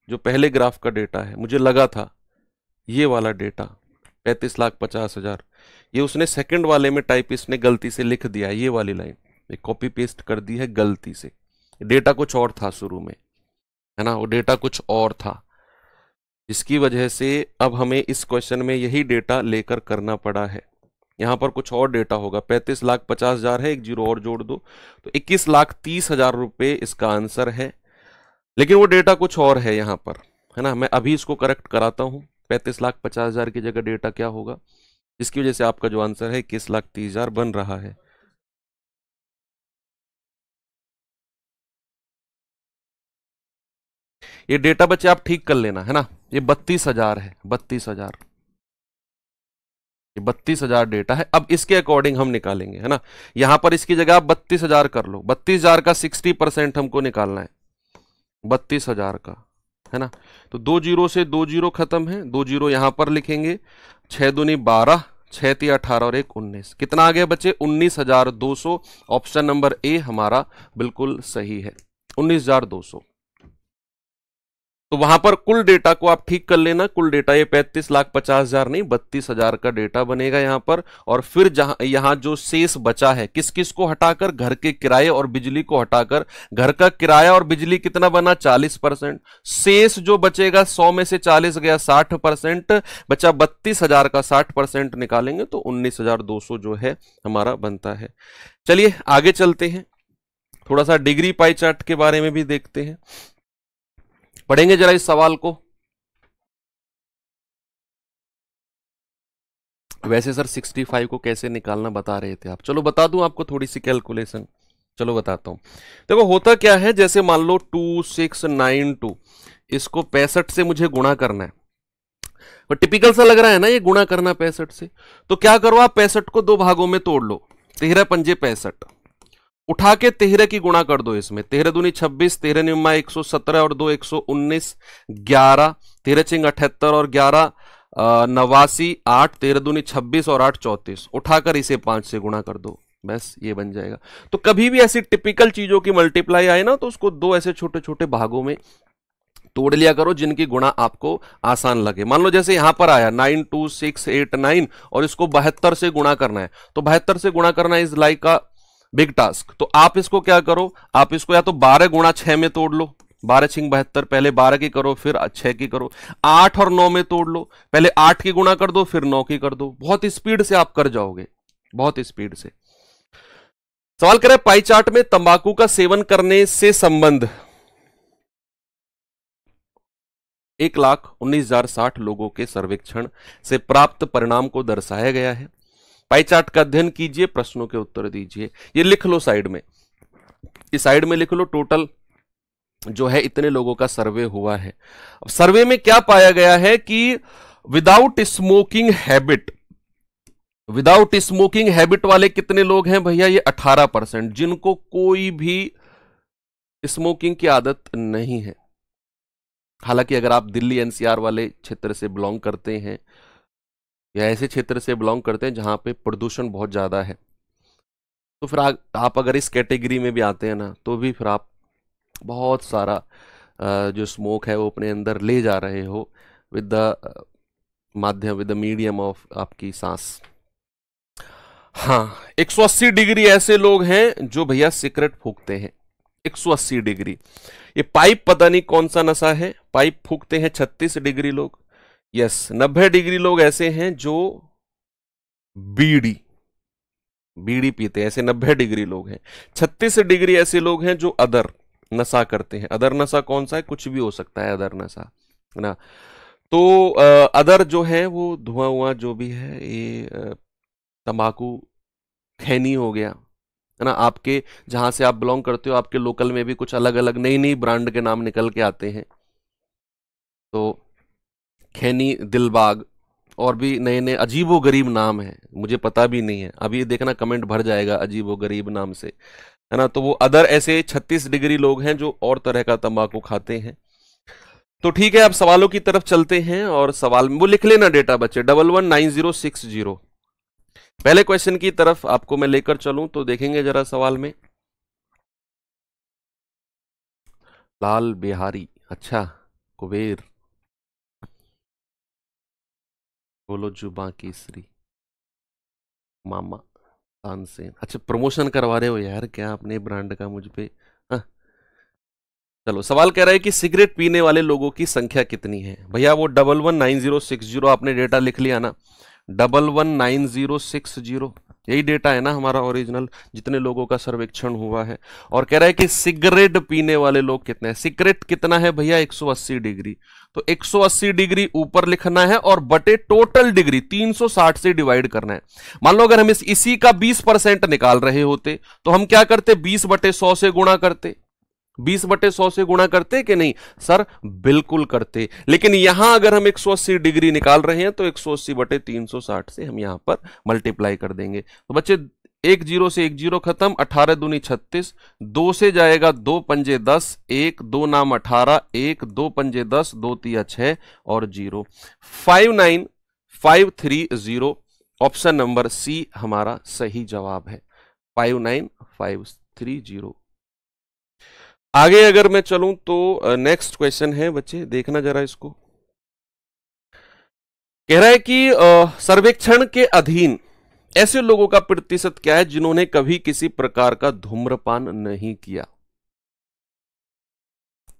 जो पहले ग्राफ का डेटा है, मुझे लगा था ये वाला डेटा 35,50,000, ये उसने सेकंड वाले में टाइपिस्ट ने गलती से लिख दिया है, ये वाली लाइन कॉपी पेस्ट कर दी है गलती से। डेटा कुछ और था शुरू में, है ना, वो डेटा कुछ और था, जिसकी वजह से अब हमें इस क्वेश्चन में यही डेटा लेकर करना पड़ा है। यहां पर कुछ और डेटा होगा, 35,50,000 है, एक जीरो और जोड़ दो तो 21,30,000 रुपए इसका आंसर है। लेकिन वो डेटा कुछ और है यहां पर, है ना। मैं अभी इसको करेक्ट कराता हूं, 35,50,000 की जगह डेटा क्या होगा, जिसकी वजह से आपका जो आंसर है 21,30,000 बन रहा है। ये डेटा बच्चे आप ठीक कर लेना, है ना। ये 32,000 है, 32,000। ये 32,000 डेटा है। अब इसके अकॉर्डिंग हम निकालेंगे, है ना। यहां पर इसकी जगह आप 32,000 कर लो। 32,000 का 60% हमको निकालना है, 32,000 का, है ना। तो 2 जीरो से 2 जीरो खत्म है, 2 जीरो यहां पर लिखेंगे। 6 दूनी 12, 6 × 18 और 1 19। कितना आ गया बच्चे? 19,200। ऑप्शन नंबर ए हमारा बिल्कुल सही है, 19,200। तो वहां पर कुल डेटा को आप ठीक कर लेना। कुल डेटा ये 35,50,000 नहीं, 32,000 का डेटा बनेगा यहां पर। और फिर जहां यहां जो शेष बचा है, किस किस को हटाकर? घर के किराए और बिजली को हटाकर। घर का किराया और बिजली कितना बना? 40%। शेष जो बचेगा, 100 में से 40 गया, 60% बचा। 32,000 का 60% निकालेंगे तो 19,200 जो है हमारा बनता है। चलिए आगे चलते हैं, थोड़ा सा डिग्री पाई चार्ट के बारे में भी देखते हैं, पढ़ेंगे जरा इस सवाल को। वैसे सर 65 को कैसे निकालना बता रहे थे आप, चलो बता दूं आपको थोड़ी सी कैलकुलेशन। चलो बताता हूं। देखो होता क्या है, जैसे मान लो 2692, इसको 65 से मुझे गुणा करना है। तो टिपिकल सा लग रहा है ना ये गुणा करना 65 से। तो क्या करो आप 65 को 2 भागों में तोड़ लो। 13 पंजे 65, उठा के 13 की गुणा कर दो इसमें। 13 दूनी 26, 13 निम्मा 117 और 2 119, 11, 13 चिंग 78 और 11 89, 8, 13 दूनी 26 और 8 34। उठाकर इसे 5 से गुणा कर दो, बस ये बन जाएगा। तो कभी भी ऐसी टिपिकल चीजों की मल्टीप्लाई आए ना, तो उसको 2 ऐसे छोटे छोटे भागों में तोड़ लिया करो, जिनकी गुणा आपको आसान लगे। मान लो जैसे यहां पर आया 92689 और इसको 72 से गुणा करना है, तो 72 से गुणा करना is like a big task. तो आप इसको क्या करो, आप इसको या तो 12 गुणा 6 में तोड़ लो। 12 छिंग 72, पहले 12 की करो फिर 6 की करो। 8 और 9 में तोड़ लो, पहले 8 की गुणा कर दो फिर 9 की कर दो। बहुत स्पीड से आप कर जाओगे, बहुत स्पीड से। सवाल करें पाई चार्ट में तंबाकू का सेवन करने से संबंध 1,19,060 लोगों के सर्वेक्षण से प्राप्त परिणाम को दर्शाया गया है। पाई चार्ट का अध्ययन कीजिए, प्रश्नों के उत्तर दीजिए। ये लिख लो साइड में, इस साइड में लिख लो टोटल जो है इतने लोगों का सर्वे हुआ है। अब सर्वे में क्या पाया गया है कि without smoking habit, without smoking habit वाले कितने लोग हैं भैया? ये 18%, जिनको कोई भी स्मोकिंग की आदत नहीं है। हालांकि अगर आप दिल्ली एनसीआर वाले क्षेत्र से बिलोंग करते हैं या ऐसे क्षेत्र से बिलोंग करते हैं जहां पे प्रदूषण बहुत ज्यादा है, तो फिर आप अगर इस कैटेगरी में भी आते हैं ना, तो भी फिर आप बहुत सारा जो स्मोक है वो अपने अंदर ले जा रहे हो विद द माध्यम, विद द मीडियम ऑफ आपकी सांस। हाँ, 180 डिग्री ऐसे लोग हैं जो भैया सिगरेट फूकते हैं। 180 डिग्री। ये पाइप पता नहीं कौन सा नशा है, पाइप फूकते हैं 36 डिग्री लोग। यस, 90 डिग्री लोग ऐसे हैं जो बीड़ी बीड़ी पीते हैं, ऐसे 90 डिग्री लोग हैं। 36 डिग्री ऐसे लोग हैं जो अदर नशा करते हैं। अदर नशा कौन सा है? कुछ भी हो सकता है अदर नशा, है ना। तो अदर जो है वो धुआं हुआ जो भी है, ये तंबाकू, खैनी हो गया, है ना। आपके जहां से आप बिलोंग करते हो, आपके लोकल में भी कुछ अलग अलग नई नई ब्रांड के नाम निकल के आते हैं। तो खैनी, दिलबाग और भी नए नए अजीबो गरीब नाम है, मुझे पता भी नहीं है। अभी देखना कमेंट भर जाएगा अजीबो गरीब नाम से, है ना। तो वो अदर ऐसे 36 डिग्री लोग हैं जो और तरह का तंबाकू खाते हैं। तो ठीक है, अब सवालों की तरफ चलते हैं। और सवाल में वो लिख लेना डेटा बच्चे, 119060। पहले क्वेश्चन की तरफ आपको मैं लेकर चलूं तो देखेंगे जरा सवाल में। लाल बिहारी, अच्छा, कुबेर, बोलो जुबा केसरी, मामा तानसेन। अच्छा, प्रमोशन करवा रहे हो यार क्या अपने ब्रांड का मुझ पे? हाँ। चलो, सवाल कह रहा है कि सिगरेट पीने वाले लोगों की संख्या कितनी है। भैया वो 119060 आपने डेटा लिख लिया ना, 119060 यही डेटा है ना हमारा ओरिजिनल, जितने लोगों का सर्वेक्षण हुआ है। और कह रहा है कि सिगरेट पीने वाले लोग कितने हैं। सिगरेट कितना है भैया? 180 डिग्री। तो 180 डिग्री ऊपर लिखना है और बटे टोटल डिग्री 360 से डिवाइड करना है। मान लो अगर हम इसी का 20% निकाल रहे होते तो हम क्या करते? 20/100 से गुणा करते, 20/100 से गुणा करते कि नहीं सर? बिल्कुल करते। लेकिन यहां अगर हम 180 डिग्री निकाल रहे हैं तो 180/360 से हम यहां पर मल्टीप्लाई कर देंगे। तो बच्चे 1 0 से 1 0 खत्म, 18 दूनी 36, 2 से जाएगा 2 पंजे 10, 1 2 नाम 18, 1 2 पंजे 10, 2 तिया 6 और 0, 59530। ऑप्शन नंबर सी हमारा सही जवाब है, 59530। आगे अगर मैं चलूं तो नेक्स्ट क्वेश्चन है बच्चे, देखना जरा इसको। कह रहा है कि सर्वेक्षण के अधीन ऐसे लोगों का प्रतिशत क्या है जिन्होंने कभी किसी प्रकार का धूम्रपान नहीं किया?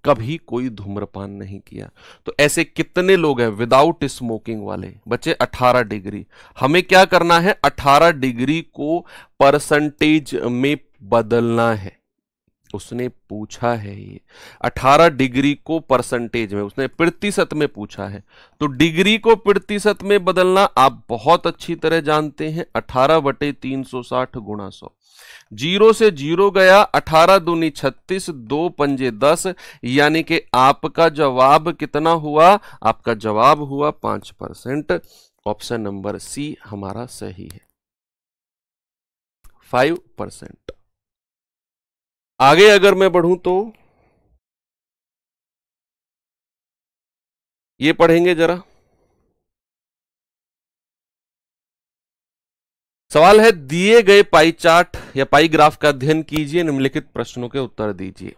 कभी कोई धूम्रपान नहीं किया। तो ऐसे कितने लोग हैं विदाउट स्मोकिंग वाले? बच्चे 18 डिग्री। हमें क्या करना है? 18 डिग्री को परसेंटेज में बदलना है। उसने पूछा है ये 18 डिग्री को परसेंटेज में, उसने प्रतिशत में पूछा है। तो डिग्री को प्रतिशत में बदलना आप बहुत अच्छी तरह जानते हैं, 18/360 गुणा 100। 0 से 0 गया, 18 दूनी 36, 2 पंजे 10, यानी कि आपका जवाब कितना हुआ? आपका जवाब हुआ 5%। ऑप्शन नंबर सी हमारा सही है, 5%। आगे अगर मैं बढ़ूं तो ये पढ़ेंगे जरा। सवाल है, दिए गए पाई चार्ट या पाई ग्राफ का अध्ययन कीजिए, निम्नलिखित प्रश्नों के उत्तर दीजिए।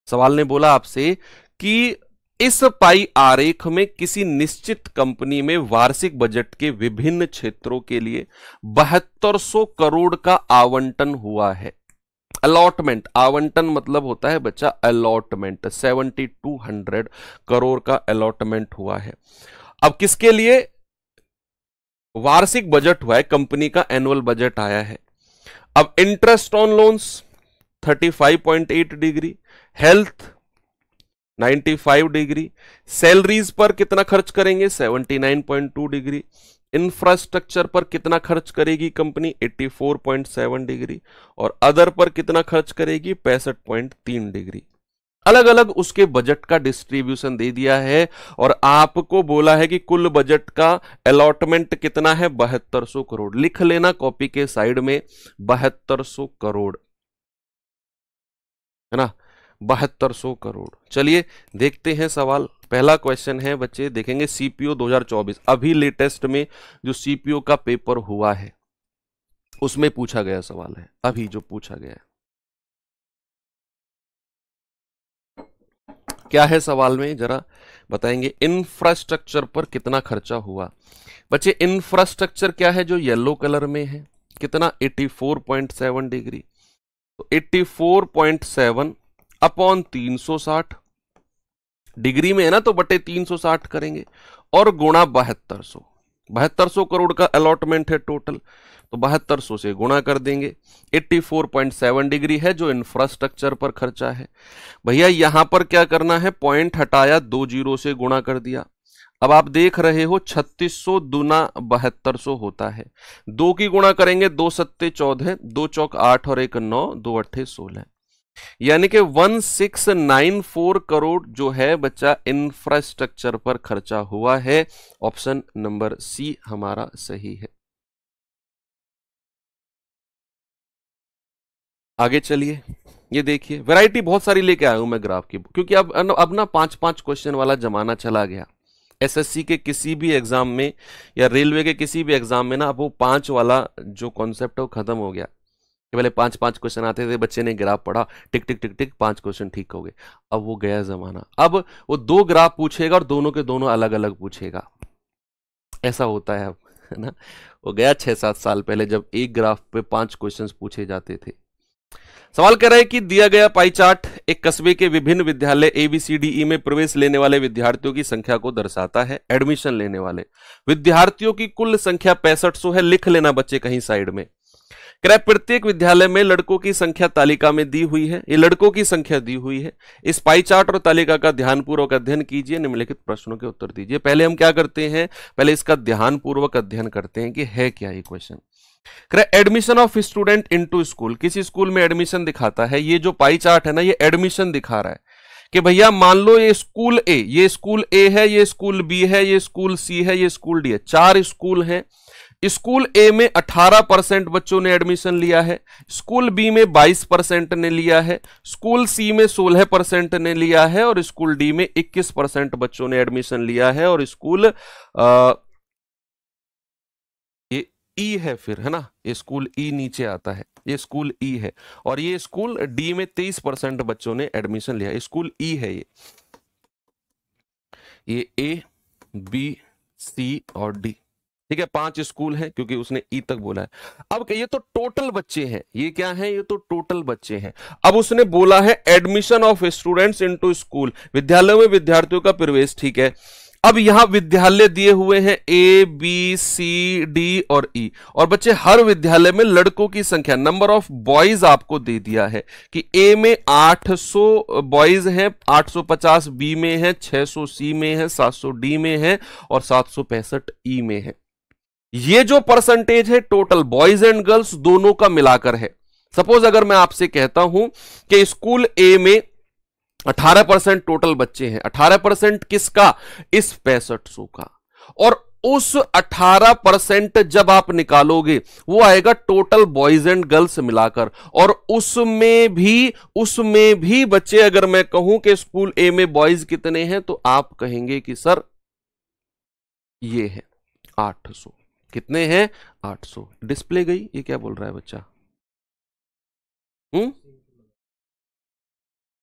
सवाल ने बोला आपसे कि इस पाई आरेख में किसी निश्चित कंपनी में वार्षिक बजट के विभिन्न क्षेत्रों के लिए 7200 करोड़ का आवंटन हुआ है। अलॉटमेंट, आवंटन मतलब होता है बच्चा अलॉटमेंट, 7200 करोड़ का अलॉटमेंट हुआ है। अब किसके लिए वार्षिक बजट हुआ है? कंपनी का एनुअल बजट आया है। अब interest on loans 35.8 degree, health 95 degree, salaries पर कितना खर्च करेंगे? 79.2 डिग्री, इंफ्रास्ट्रक्चर पर कितना खर्च करेगी कंपनी? 84.7 डिग्री, और अदर पर कितना खर्च करेगी? 65.3 डिग्री। अलग अलग उसके बजट का डिस्ट्रीब्यूशन दे दिया है और आपको बोला है कि कुल बजट का अलॉटमेंट कितना है? 7200 करोड़। लिख लेना कॉपी के साइड में, 7200 करोड़ है ना, 7200 करोड़। चलिए देखते हैं सवाल। पहला क्वेश्चन है बच्चे, देखेंगे सीपीओ 2024, अभी लेटेस्ट में जो सीपीओ का पेपर हुआ है उसमें पूछा गया सवाल है, अभी जो पूछा गया है। क्या है सवाल में जरा बताएंगे? इंफ्रास्ट्रक्चर पर कितना खर्चा हुआ? बच्चे इंफ्रास्ट्रक्चर क्या है जो येलो कलर में है? कितना? 84.7 डिग्री। तो 84.7 अपॉन 360 डिग्री में है ना, तो बटे 360 करेंगे और गुणा 7200। 7200 करोड़ का अलॉटमेंट है टोटल, तो 7200 से गुणा कर देंगे। 84.7 डिग्री है जो इंफ्रास्ट्रक्चर पर खर्चा है। भैया यहां पर क्या करना है? पॉइंट हटाया, 2 जीरो से गुणा कर दिया। अब आप देख रहे हो 3600 दूना 7200 होता है, 2 की गुणा करेंगे, 2 सत्ते 14, 2 चौक 8 और 1 9, 2 अट्ठे 16, यानी कि 1694 करोड़ जो है बच्चा इंफ्रास्ट्रक्चर पर खर्चा हुआ है। ऑप्शन नंबर सी हमारा सही है। आगे चलिए, ये देखिए वैरायटी बहुत सारी लेके आया हूं मैं ग्राफ की, क्योंकि अब ना 5-5 क्वेश्चन वाला जमाना चला गया। एसएससी के किसी भी एग्जाम में या रेलवे के किसी भी एग्जाम में ना अब वो 5 वाला जो कॉन्सेप्ट है वो खत्म हो गया। पहले 5-5 क्वेश्चन आते थे, बच्चे ने ग्राफ पढ़ा, टिक टिक टिक टिक 5 क्वेश्चन ठीक हो गए। अब वो गया जमाना, अब वो 2 ग्राफ पूछेगा और दोनों के दोनों अलग अलग पूछेगा, ऐसा होता है अब, है ना। वो गया 6-7 साल पहले जब एक ग्राफ पे 5 क्वेश्चन पूछे जाते थे। सवाल कर रहा है कि दिया गया पाई चार्ट एक कस्बे के विभिन्न विद्यालय ABCDE में प्रवेश लेने वाले विद्यार्थियों की संख्या को दर्शाता है। एडमिशन लेने वाले विद्यार्थियों की कुल संख्या 6500 है, लिख लेना बच्चे कहीं साइड में। कह रहा है प्रत्येक विद्यालय में लड़कों की संख्या तालिका में दी हुई है, ये लड़कों की संख्या दी हुई है। इस पाई चार्ट और तालिका का ध्यानपूर्वक अध्ययन कीजिए, निम्नलिखित प्रश्नों के उत्तर दीजिए। पहले हम क्या करते हैं, पहले इसका ध्यानपूर्वक अध्ययन करते हैं कि है क्या ये question. Admission of student into school, किसी स्कूल में एडमिशन दिखाता है। ये जो पाई चार्ट है ना, ये एडमिशन दिखा रहा है कि भैया मान लो ये स्कूल ए, ये स्कूल ए है, ये स्कूल बी है, ये स्कूल सी है, ये स्कूल डी है, 4 स्कूल हैं। स्कूल ए में 18% बच्चों ने एडमिशन लिया है, स्कूल बी में 22% ने लिया है, स्कूल सी में 16% ने लिया है और स्कूल डी में 21% बच्चों ने एडमिशन लिया है। और स्कूल ये ई है फिर, है ना, ये स्कूल ई नीचे आता है, ये स्कूल ई है। और ये स्कूल डी में 23% बच्चों ने एडमिशन लिया, स्कूल ई है ये ए बी सी और डी, ठीक है, 5 स्कूल हैं क्योंकि उसने ई तक बोला है। अब ये तो टोटल बच्चे हैं, ये क्या है, ये तो टोटल बच्चे हैं। अब उसने बोला है admission of students into school, विद्यालयों में विद्यार्थियों का प्रवेश, ठीक है। अब यहां विद्यालय दिए हुए हैं ए बी सी डी और ई, और बच्चे हर विद्यालय में लड़कों की संख्या, नंबर ऑफ बॉयज आपको दे दिया है कि ए में 800 बॉयज हैं, 850 बी में है, 600 सी में है, 700 डी में है और 765 ई में है। ये जो परसेंटेज है टोटल बॉयज एंड गर्ल्स दोनों का मिलाकर है। सपोज अगर मैं आपसे कहता हूं कि स्कूल ए में 18% टोटल बच्चे हैं, 18% किसका, इस 6500 का, और उस 18% जब आप निकालोगे वो आएगा टोटल बॉयज एंड गर्ल्स मिलाकर। और उसमें भी बच्चे, अगर मैं कहूं कि स्कूल ए में बॉयज कितने हैं तो आप कहेंगे कि सर ये है 800। कितने हैं, 800। डिस्प्ले गई, ये क्या बोल रहा है बच्चा,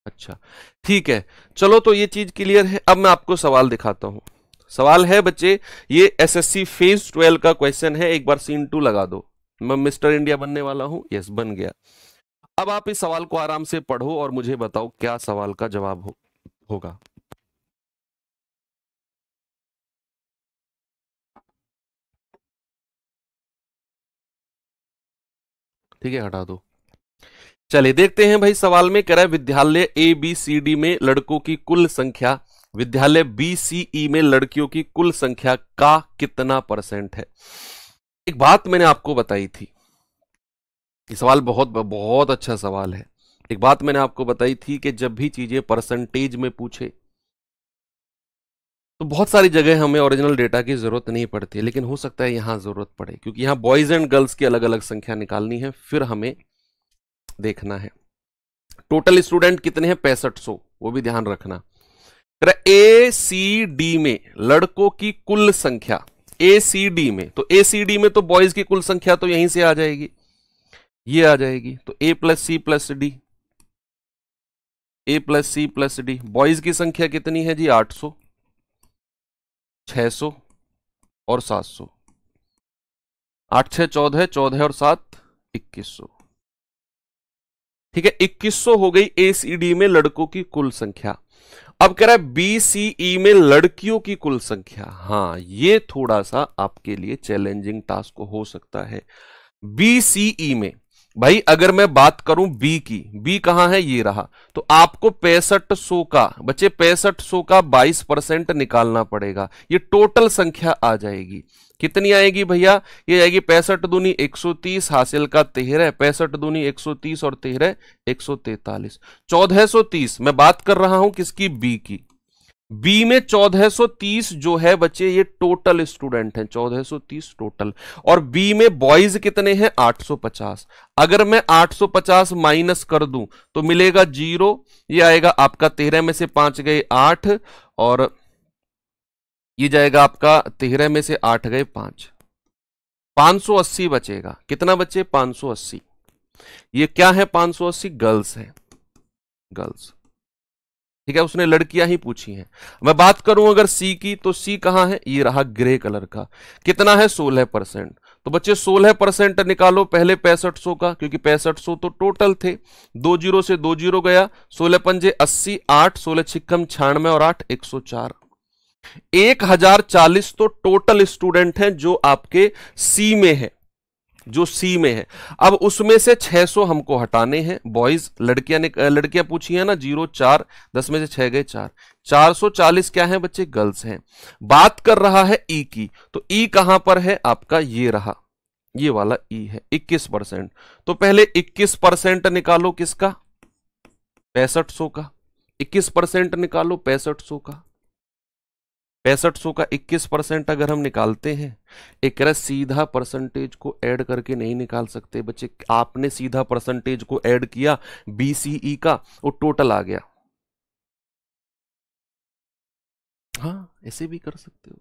अच्छा ठीक है, चलो तो ये चीज क्लियर है। अब मैं आपको सवाल दिखाता हूं। सवाल है बच्चे, ये एसएससी फेज 12 का क्वेश्चन है, एक बार सीन 2 लगा दो। मैं मिस्टर इंडिया बनने वाला हूं, यस बन गया। अब आप इस सवाल को आराम से पढ़ो और मुझे बताओ क्या सवाल का जवाब होगा। ठीक है, हटा दो। चलिए देखते हैं भाई, सवाल में कह रहा है विद्यालय ए बी सी डी में लड़कों की कुल संख्या, विद्यालय बी सी ई में लड़कियों की कुल संख्या का कितना परसेंट है। एक बात मैंने आपको बताई थी, ये सवाल बहुत बहुत अच्छा सवाल है। एक बात मैंने आपको बताई थी कि जब भी चीजें परसेंटेज में पूछे तो बहुत सारी जगह हमें ओरिजिनल डेटा की जरूरत नहीं पड़ती, लेकिन हो सकता है यहां जरूरत पड़े, क्योंकि यहां बॉयज एंड गर्ल्स की अलग अलग संख्या निकालनी है, फिर हमें देखना है टोटल स्टूडेंट कितने हैं, 6500, वो भी ध्यान रखना। ए सी डी में लड़कों की कुल संख्या, ए सी डी में, तो ए सी डी में तो बॉयज की कुल संख्या तो यहीं से आ जाएगी, ये आ जाएगी, तो A plus C plus D, A plus C plus D. Boys की संख्या कितनी है जी, 800, 600 और 700, 8 6 14, 14 और 7 2100, ठीक है, 2100 हो गई ए सी डी में लड़कों की कुल संख्या। अब कह रहा है बी सी ई में लड़कियों की कुल संख्या। हाँ, ये थोड़ा सा आपके लिए चैलेंजिंग टास्क हो सकता है। बी सी ई में भाई अगर मैं बात करूं बी की, बी कहां है, ये रहा, तो आपको 6500 का बच्चे 6500 का 22% निकालना पड़ेगा, ये टोटल संख्या आ जाएगी। कितनी आएगी भैया, ये आएगी 65 दूनी 130, हासिल का 13, 65 दूनी 130 और 13 143, 1430। मैं बात कर रहा हूं किसकी, बी की। बी में 1430 जो है बच्चे ये टोटल स्टूडेंट हैं, 1430 टोटल। और बी में बॉयज कितने हैं, 850। अगर मैं 850 माइनस कर दूं तो मिलेगा 0, ये आएगा आपका 13 में से 5 गए 8, और ये जाएगा आपका 13 में से 8 गए 5, 580 बचेगा। कितना बच्चे, 580। ये क्या है, 580 गर्ल्स है, गर्ल्स, ठीक है, उसने लड़कियां ही पूछी हैं। मैं बात करूं अगर सी की, तो सी कहां है, ये रहा ग्रे कलर का, कितना है 16%। तो बच्चे 16% निकालो पहले 6500 का, क्योंकि 6500 तो टोटल थे, 2 0 से 2 0 गया, 16 पंजे 80, 8 16 छिक्कम 96 और 8 104, 1040 तो टोटल स्टूडेंट हैं जो आपके सी में है। जो सी में है। अब उसमें से 600 हमको हटाने हैं बॉयज, लड़कियां पूछी है ना, 0 4, 10 में से 6 गए 4, 440 क्या है बच्चे, गर्ल्स हैं। बात कर रहा है ई की, तो ई कहां पर है आपका, ये रहा, ये वाला ई है 21%। तो पहले 21% निकालो किसका, 6500 का, 21% निकालो 6500 का। 6500 का 21% अगर हम निकालते हैं, एक सीधा परसेंटेज को ऐड करके नहीं निकाल सकते बच्चे। आपने सीधा परसेंटेज को ऐड किया बीसीई का, वो टोटल आ गया। हाँ ऐसे भी कर सकते हो,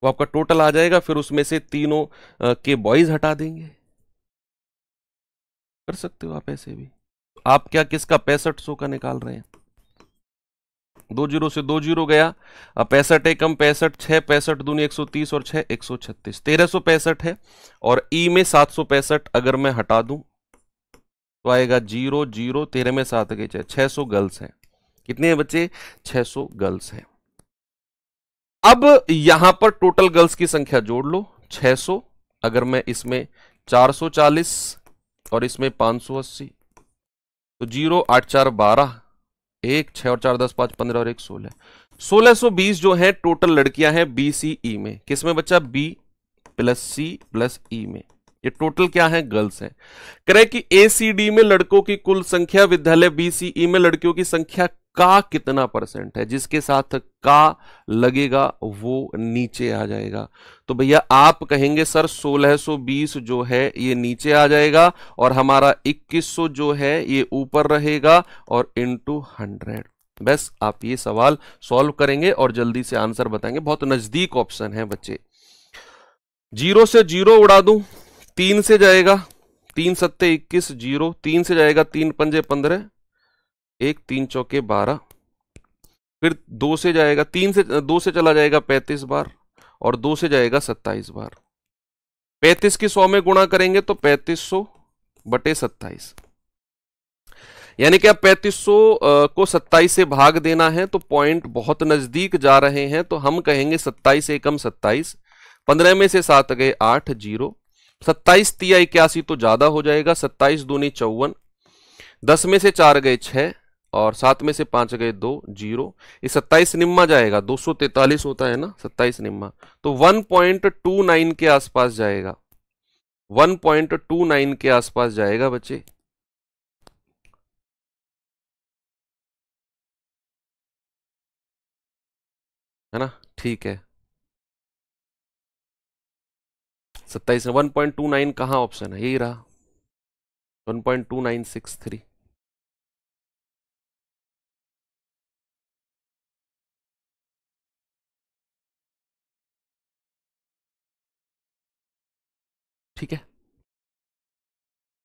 वो आपका टोटल आ जाएगा, फिर उसमें से तीनों के बॉयज हटा देंगे, कर सकते हो आप ऐसे भी। आप क्या किसका 6500 का निकाल रहे हैं, 2 जीरो से 2 जीरो गया, अब 65 एकम 65, 6 65 दूनी 130 और 6 136, 1365 है। और ई में 765 अगर मैं हटा दूं तो आएगा 0 0, 13 में 7 गए 600 गर्ल्स हैं। कितने हैं बच्चे, 600 गर्ल्स हैं। अब यहां पर टोटल गर्ल्स की संख्या जोड़ लो, 600, अगर मैं इसमें 440 और इसमें 580, तो 0 8 4 12, 1 6 और 4 10 5 15 और 1 16, 1620 जो है टोटल लड़कियां हैं बीसीई में। किसमें बच्चा, बी प्लस सी प्लस ई में। ये टोटल क्या है, गर्ल्स हैं। करें कि एसीडी में लड़कों की कुल संख्या विद्यालय बीसीई में लड़कियों की संख्या का कितना परसेंट है, जिसके साथ का लगेगा वो नीचे आ जाएगा। तो भैया आप कहेंगे सर 1620 जो है ये नीचे आ जाएगा और हमारा 2100 जो है ये ऊपर रहेगा और इंटू 100। बस आप ये सवाल सॉल्व करेंगे और जल्दी से आंसर बताएंगे। बहुत नजदीक ऑप्शन है बच्चे। 0 से 0 उड़ा दूं, 3 से जाएगा, 3 सत्ते 21, 0, 3 से जाएगा, 3 पंजे 15, 1 3 चौके 12, फिर 2 से जाएगा, 3 से 2 से चला जाएगा 35 बार और 2 से जाएगा 27 बार। 35 की 100 में गुणा करेंगे तो 3500 बटे 27, यानी कि अब 3500 को 27 से भाग देना है, तो पॉइंट बहुत नजदीक जा रहे हैं। तो हम कहेंगे 27 एकम 27, 15 में से 7 गए 8, 0, 27 तिया 81 तो ज्यादा हो जाएगा, 27 दूनी 54, 10 में से 4 गए 6 और 7 में से 5 गए 2, 0, ये 27 निम्मा जाएगा, 243 होता है ना 27 निम्मा, तो 1.29 के आसपास जाएगा, 1.29 के आसपास जाएगा बच्चे। है ना, ठीक है। 27 में 1.29 कहां ऑप्शन है, यही रहा 1.2963। ठीक है,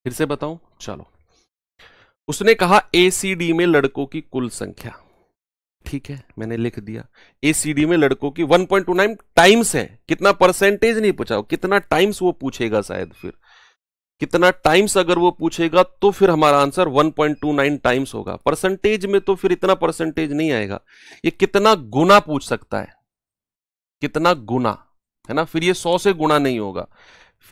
फिर से बताऊं, चलो। उसने कहा एसीडी में लड़कों की कुल संख्या, ठीक है मैंने लिख दिया। एसीडी में लड़कों की 1.29 टाइम्स है, कितना परसेंटेज नहीं पूछा, कितना टाइम्स वो पूछेगा शायद, फिर कितना टाइम्स अगर वो पूछेगा तो फिर हमारा आंसर 1.29 टाइम्स होगा। परसेंटेज में तो फिर इतना परसेंटेज नहीं आएगा, ये कितना गुना पूछ सकता है, कितना गुना, है ना। फिर ये 100 से गुना नहीं होगा,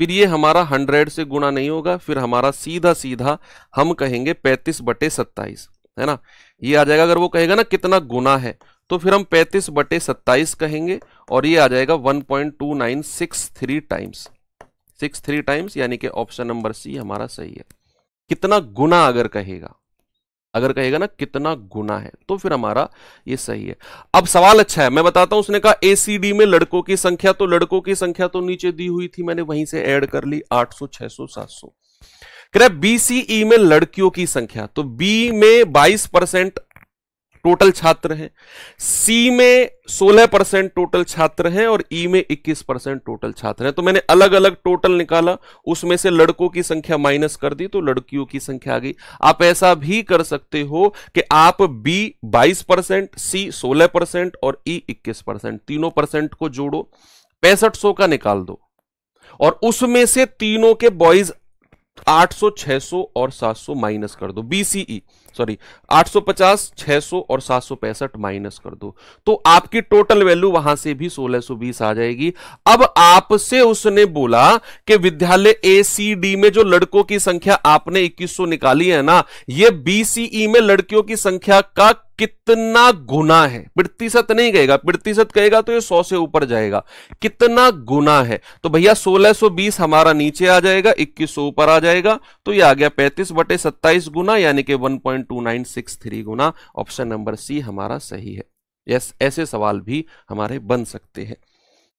फिर ये हमारा 100 से गुना नहीं होगा, फिर हमारा सीधा सीधा हम कहेंगे 35 बटे 27, है ना, ये आ जाएगा। अगर वो कहेगा ना कितना गुना है, तो फिर हम 35 बटे 27 कहेंगे और ये आ जाएगा 1.2963 टाइम्स, 63 टाइम्स, यानी कि ऑप्शन नंबर सी हमारा सही है। कितना गुना अगर कहेगा, अगर कहेगा ना कितना गुना है, तो फिर हमारा ये सही है। अब सवाल अच्छा है, मैं बताता हूं। उसने कहा एसीडी में लड़कों की संख्या, तो लड़कों की संख्या तो नीचे दी हुई थी, मैंने वहीं से ऐड कर ली 800 600 700। कह रहा है बीसीई में लड़कियों की संख्या, तो बी में 22% टोटल छात्र हैं, सी में 16% टोटल छात्र हैं और ई में 21% टोटल छात्र हैं। तो मैंने अलग अलग टोटल निकाला, उसमें से लड़कों की संख्या माइनस कर दी तो लड़कियों की संख्या आ गई। आप ऐसा भी कर सकते हो कि आप बी 22%, सी 16% और ई 21%, तीनों परसेंट को जोड़ो, 6500 का निकाल दो और उसमें से तीनों के बॉयज 800, 600 और 700 माइनस कर दो, बीसीई सॉरी 850, 600 और 765 माइनस कर दो, तो आपकी टोटल वैल्यू वहां से भी 1620 आ जाएगी। अब आपसे उसने बोला कि विद्यालय ए सी डी में जो लड़कों की संख्या आपने 2100 निकाली है ना, ये बीसीई में लड़कियों की संख्या का कितना गुना है। प्रतिशत नहीं कहेगा, प्रतिशत कहेगा तो ये 100 से ऊपर जाएगा, कितना गुना है। तो भैया 1620 हमारा नीचे आ जाएगा, 2100 ऊपर आ जाएगा, तो ये आ गया 35/27 गुना, यानी कि 1.2963 गुना। ऑप्शन नंबर सी हमारा सही है। यस, ऐसे सवाल भी हमारे बन सकते हैं।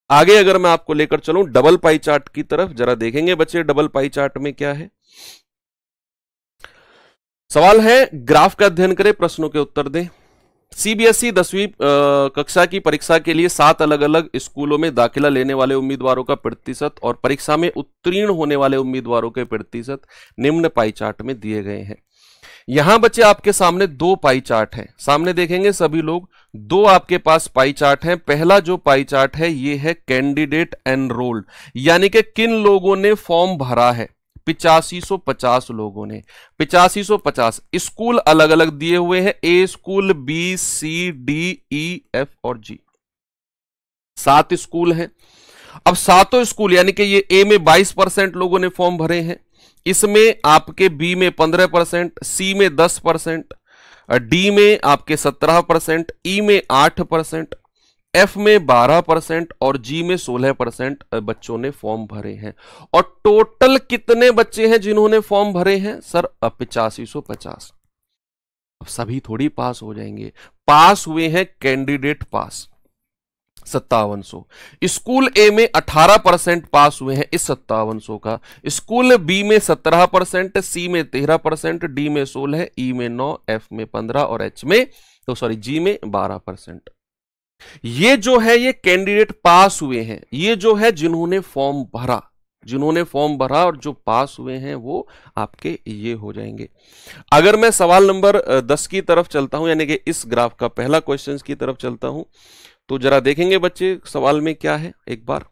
आगे अगर मैं आपको लेकर चलूं डबल पाई चार्ट की तरफ, जरा देखेंगे बच्चे डबल पाई चार्ट में क्या है। सवाल है ग्राफ का अध्ययन करें, प्रश्नों के उत्तर दें। सीबीएसई 10वीं कक्षा की परीक्षा के लिए 7 अलग अलग स्कूलों में दाखिला लेने वाले उम्मीदवारों का प्रतिशत और परीक्षा में उत्तीर्ण होने वाले उम्मीदवारों के प्रतिशत निम्न पाई चार्ट में दिए गए हैं। यहां बच्चे आपके सामने 2 पाई चार्ट हैं, सामने देखेंगे सभी लोग, 2 आपके पास पाई चार्ट हैं। पहला जो पाई चार्ट है ये है कैंडिडेट एनरोल्ड, यानी कि किन लोगों ने फॉर्म भरा है। 8550 लोगों ने, 8550 स्कूल अलग अलग दिए हुए हैं, ए school, B, C, D, E, F और जी, 7 स्कूल हैं। अब सातों स्कूल यानी कि ये ए में 22% लोगों ने फॉर्म भरे हैं, इसमें आपके बी में 15%, सी में 10%, डी में आपके 17%, ई में 8%, एफ में 12% और जी में 16% बच्चों ने फॉर्म भरे हैं। और टोटल कितने बच्चे हैं जिन्होंने फॉर्म भरे हैं सर? 8550। अब सभी थोड़ी पास हो जाएंगे, पास हुए हैं कैंडिडेट पास 5700। स्कूल ए में 18% पास हुए हैं इस 5700 का, स्कूल बी में 17%, सी में 13%, डी में 16, ई में 9, एफ में 15 और एच में जी में 12%। ये जो है ये कैंडिडेट पास हुए हैं, ये जो है जिन्होंने फॉर्म भरा, जिन्होंने फॉर्म भरा और जो पास हुए हैं वो आपके ये हो जाएंगे। अगर मैं सवाल नंबर 10 की तरफ चलता हूं, यानी कि इस ग्राफ का पहला क्वेश्चन की तरफ चलता हूं, तो जरा देखेंगे बच्चे सवाल में क्या है एक बार,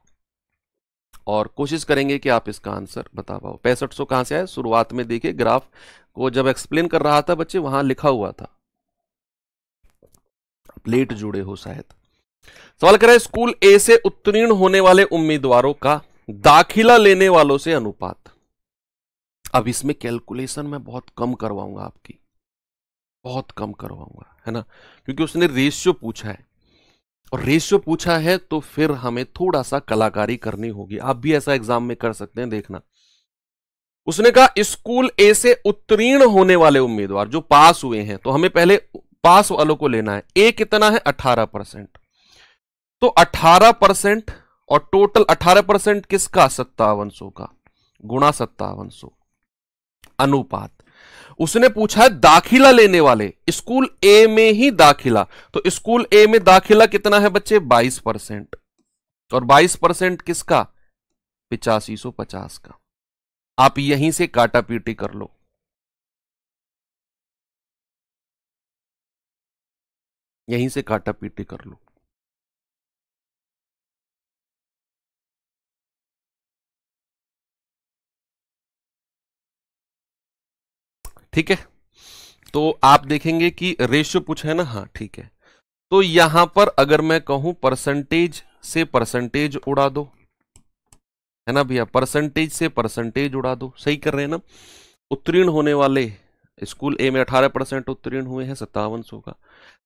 और कोशिश करेंगे कि आप इसका आंसर बता पाओ। 6500 कहां से आया? शुरुआत में देखिए ग्राफ को जब एक्सप्लेन कर रहा था बच्चे, वहां लिखा हुआ था, लेट जुड़े हो शायद। सवाल कर रहा है स्कूल ए से उत्तीर्ण होने वाले उम्मीदवारों का दाखिला लेने वालों से अनुपात। अब इसमें कैलकुलेशन मैं बहुत कम करवाऊंगा आपकी, बहुत कम करवाऊंगा, है ना, क्योंकि उसने रेशियो पूछा है, और रेशियो पूछा है तो फिर हमें थोड़ा सा कलाकारी करनी होगी। आप भी ऐसा एग्जाम में कर सकते हैं, देखना। उसने कहा स्कूल ए से उत्तीर्ण होने वाले उम्मीदवार जो पास हुए हैं, तो हमें पहले पास वालों को लेना है। ए कितना है? 18%, तो 18% और टोटल 18% किसका? 5700 का, गुणा 5700 अनुपात। उसने पूछा है दाखिला लेने वाले, स्कूल ए में ही दाखिला, तो स्कूल ए में दाखिला कितना है बच्चे? 22%, और 22% किसका? 8550 का। आप यहीं से काटा पीटी कर लो, यहीं से काटा पीटी कर लो। ठीक है, तो आप देखेंगे कि रेशियो पूछा है ना, हाँ ठीक है। तो यहां पर अगर मैं कहूं परसेंटेज से परसेंटेज उड़ा दो, है ना भैया, परसेंटेज से परसेंटेज उड़ा दो, सही कर रहे हैं ना। उत्तीर्ण होने वाले स्कूल ए में 18% उत्तीर्ण हुए हैं 5700 का,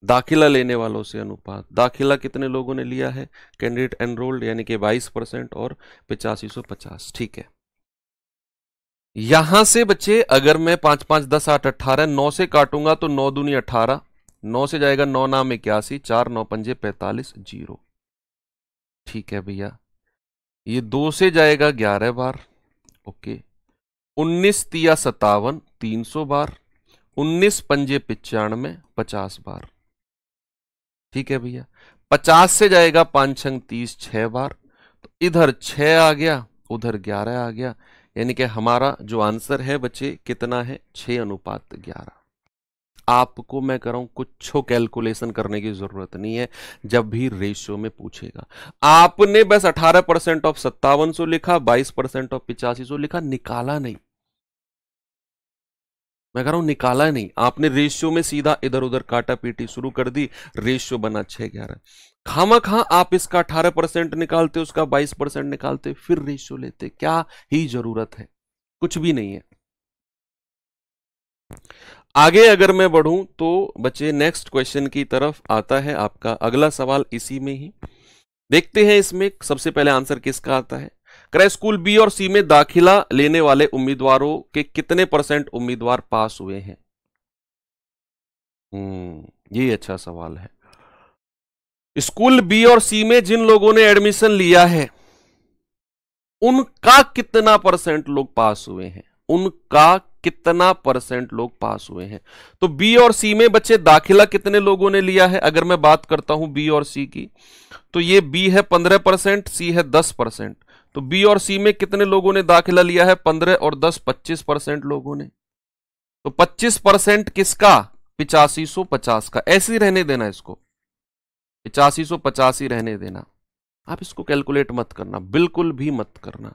दाखिला लेने वालों से अनुपात, दाखिला कितने लोगों ने लिया है? कैंडिडेट एनरोल्ड यानी कि 22% और 8550। ठीक है, यहां से बच्चे अगर मैं 5 5 10 8 18 9 से काटूंगा तो 9 दूनी 18, 9 से जाएगा 9 नाम 81, 4 9 पंजे 45, 0। ठीक है भैया, ये 2 से जाएगा 11 बार, ओके। 19 तिया 57, 300 बार, 19 पंजे 95, 50 बार। ठीक है भैया, 50 से जाएगा 5 छंग 30, 6 बार, तो इधर 6 आ गया, उधर 11 आ गया, यानी कि हमारा जो आंसर है बच्चे कितना है? 6:11। आपको मैं कर रहा हूं कुछ कैलकुलेशन करने की जरूरत नहीं है, जब भी रेशियो में पूछेगा। आपने बस 18% ऑफ 5700 लिखा, 22% ऑफ 8500 लिखा, निकाला नहीं। मैं कह रहा हूं निकाला नहीं आपने, रेशियो में सीधा इधर उधर काटा पीटी शुरू कर दी, रेशियो बना 6:11। खामखा आप इसका 18% निकालते, उसका 22% निकालते, फिर रेशियो लेते, क्या ही जरूरत है, कुछ भी नहीं है। आगे अगर मैं बढ़ूं तो बच्चे नेक्स्ट क्वेश्चन की तरफ आता है आपका अगला सवाल, इसी में ही देखते हैं इसमें सबसे पहले आंसर किसका आता है। क्रय स्कूल बी और सी में दाखिला लेने वाले उम्मीदवारों के कितने % उम्मीदवार पास हुए हैं। ये अच्छा सवाल है। स्कूल बी और सी में जिन लोगों ने एडमिशन लिया है उनका कितना % लोग पास हुए हैं, उनका कितना % लोग पास हुए हैं। तो बी और सी में बच्चे दाखिला कितने लोगों ने लिया है, अगर मैं बात करता हूं बी और सी की, तो ये बी है 15%, सी है 10%। तो बी और सी में कितने लोगों ने दाखिला लिया है, 15 और 10 25% लोगों ने। तो 25% किसका, 8550 का। ऐसे ही रहने देना इसको, 8550 ही रहने देना। आप इसको कैलकुलेट मत करना, बिल्कुल भी मत करना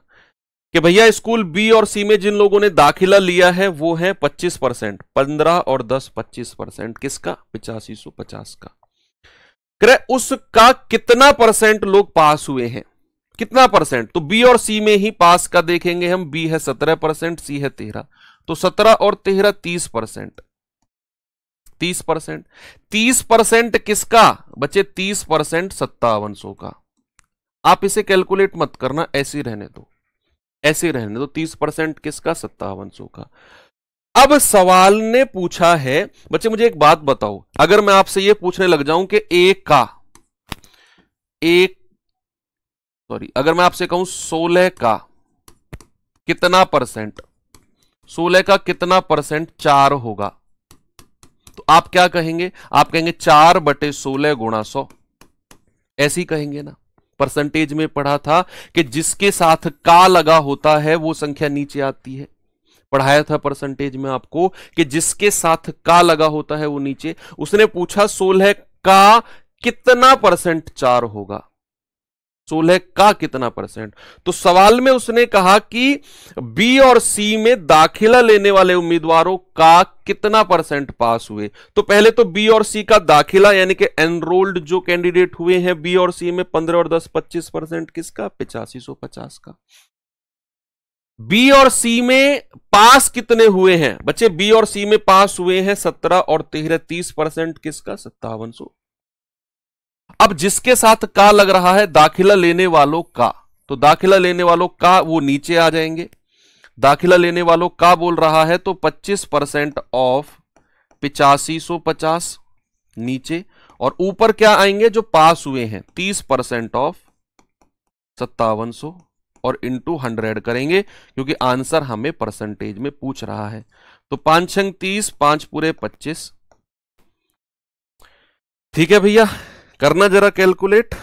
कि भैया स्कूल बी और सी में जिन लोगों ने दाखिला लिया है वो है 25%, 15 और 10 25% किसका, 8550 का। उसका कितना % लोग पास हुए हैं, कितना %, तो बी और सी में ही पास का देखेंगे हम, बी है 17%, सी है 13, तो 17 और 13 30%, 30%, 30% किसका बच्चे, 30% 5700 का। आप इसे कैलकुलेट मत करना, ऐसे ही रहने दो, ऐसे ही रहने दो। 30% किसका, 5700 का। अब सवाल ने पूछा है बच्चे, मुझे एक बात बताओ, अगर मैं आपसे यह पूछने लग जाऊं कि अगर मैं आपसे कहूं 16 का कितना %, 16 का कितना % 4 होगा, तो आप क्या कहेंगे, आप कहेंगे 4/16 गुणा 100, ऐसे ही कहेंगे ना। परसेंटेज में पढ़ा था कि जिसके साथ का लगा होता है वो संख्या नीचे आती है, पढ़ाया था परसेंटेज में आपको कि जिसके साथ का लगा होता है वो नीचे। उसने पूछा 16 का कितना % 4 होगा, 16 का कितना %, तो सवाल में उसने कहा कि बी और सी में दाखिला लेने वाले उम्मीदवारों का कितना % पास हुए। तो पहले तो बी और सी का दाखिला यानी कि एनरोल्ड जो कैंडिडेट हुए हैं बी और सी में 15 और 10 25% किसका, 8550 का। बी और सी में पास कितने हुए हैं बच्चे, बी और सी में पास हुए हैं 17 और 13 30% किसका, 5700। अब जिसके साथ का लग रहा है दाखिला लेने वालों का, तो दाखिला लेने वालों का वो नीचे आ जाएंगे। दाखिला लेने वालों का बोल रहा है तो 25% ऑफ 8550 नीचे, और ऊपर क्या आएंगे जो पास हुए हैं 30% ऑफ 5700 और इंटू 100 करेंगे क्योंकि आंसर हमें परसेंटेज में पूछ रहा है। तो 5 छंग 30, 5 पूरे 25। ठीक है भैया, करना जरा कैलकुलेट।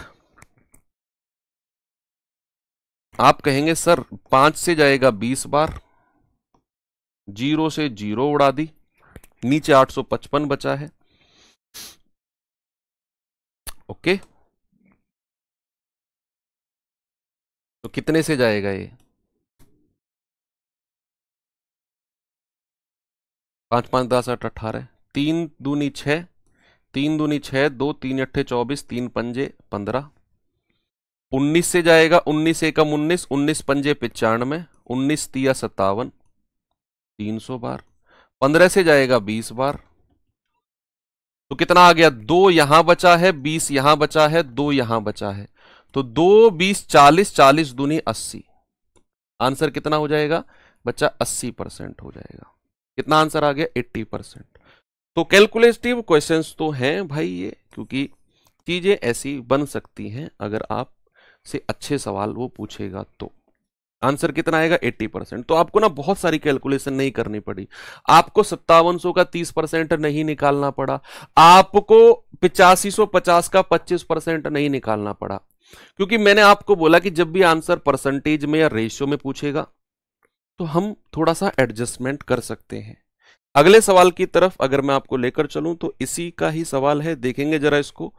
आप कहेंगे सर 5 से जाएगा 20 बार, 0 से 0 उड़ा दी, नीचे 855 बचा है। ओके, तो कितने से जाएगा ये, 5 5 10 8 18, 3 दूनी 6, 3 दूनी 6, 2 3 अट्ठे 24, 3 पंजे 15। 19 से जाएगा, 19 एकम 19, 19 पंजे 95, 19 तिया 57, 300 बार। 15 से जाएगा 20 बार, तो कितना आ गया, 2 यहां बचा है, 20 यहां बचा है, 2 यहां बचा है, तो 2 20 40, 40 दूनी 80। आंसर कितना हो जाएगा बच्चा, 80% हो जाएगा। कितना आंसर आ गया, 80%। तो कैलकुलेटिव क्वेश्चंस तो हैं भाई ये, क्योंकि चीजें ऐसी बन सकती हैं अगर आप से अच्छे सवाल वो पूछेगा तो। आंसर कितना आएगा, 80%। तो आपको ना बहुत सारी कैलकुलेशन नहीं करनी पड़ी, आपको 5700 का 30% नहीं निकालना पड़ा, आपको 8550 का 25% नहीं निकालना पड़ा, क्योंकि मैंने आपको बोला कि जब भी आंसर परसेंटेज में या रेशियो में पूछेगा तो हम थोड़ा सा एडजस्टमेंट कर सकते हैं। अगले सवाल की तरफ अगर मैं आपको लेकर चलूं तो इसी का ही सवाल है, देखेंगे जरा इसको।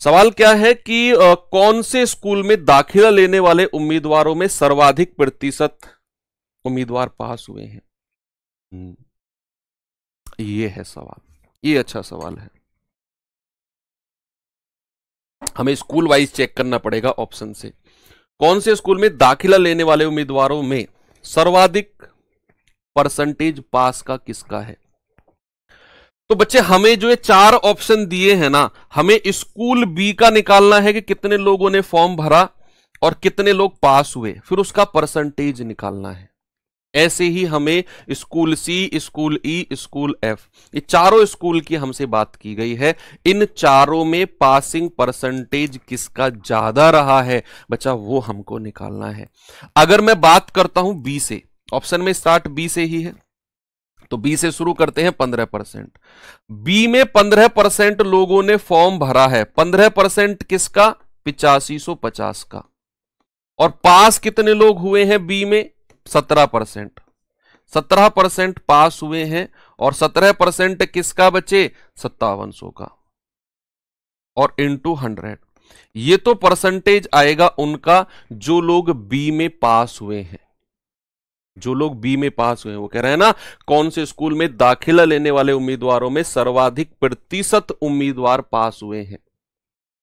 सवाल क्या है कि कौन से स्कूल में दाखिला लेने वाले उम्मीदवारों में सर्वाधिक % उम्मीदवार पास हुए हैं। ये है सवाल, ये अच्छा सवाल है। हमें स्कूल वाइज चेक करना पड़ेगा ऑप्शन से। कौन से स्कूल में दाखिला लेने वाले उम्मीदवारों में सर्वाधिक परसेंटेज पास का किसका है? तो बच्चे हमें जो ये 4 ऑप्शन दिए हैं ना, हमें स्कूल बी का निकालना है कि कितने लोगों ने फॉर्म भरा और कितने लोग पास हुए, फिर उसका परसेंटेज निकालना है। ऐसे ही हमें स्कूल सी, स्कूल ई, स्कूल एफ, ये चारों स्कूल की हमसे बात की गई है। इन चारों में पासिंग परसेंटेज किसका ज्यादा रहा है बच्चा, वो हमको निकालना है। अगर मैं बात करता हूं बी से, ऑप्शन में स्टार्ट बी से ही है, तो बी से शुरू करते हैं। 15%, बी में 15% लोगों ने फॉर्म भरा है। 15% किसका? 8550 का। और पास कितने लोग हुए हैं बी में? 17%। 17% पास हुए हैं और 17% किसका बचे? 5700 का। और इंटू 100, ये तो परसेंटेज आएगा उनका जो लोग बी में पास हुए हैं। जो लोग बी में पास हुए हैं, वो कह रहे हैं ना कौन से स्कूल में दाखिला लेने वाले उम्मीदवारों में सर्वाधिक प्रतिशत उम्मीदवार पास हुए हैं।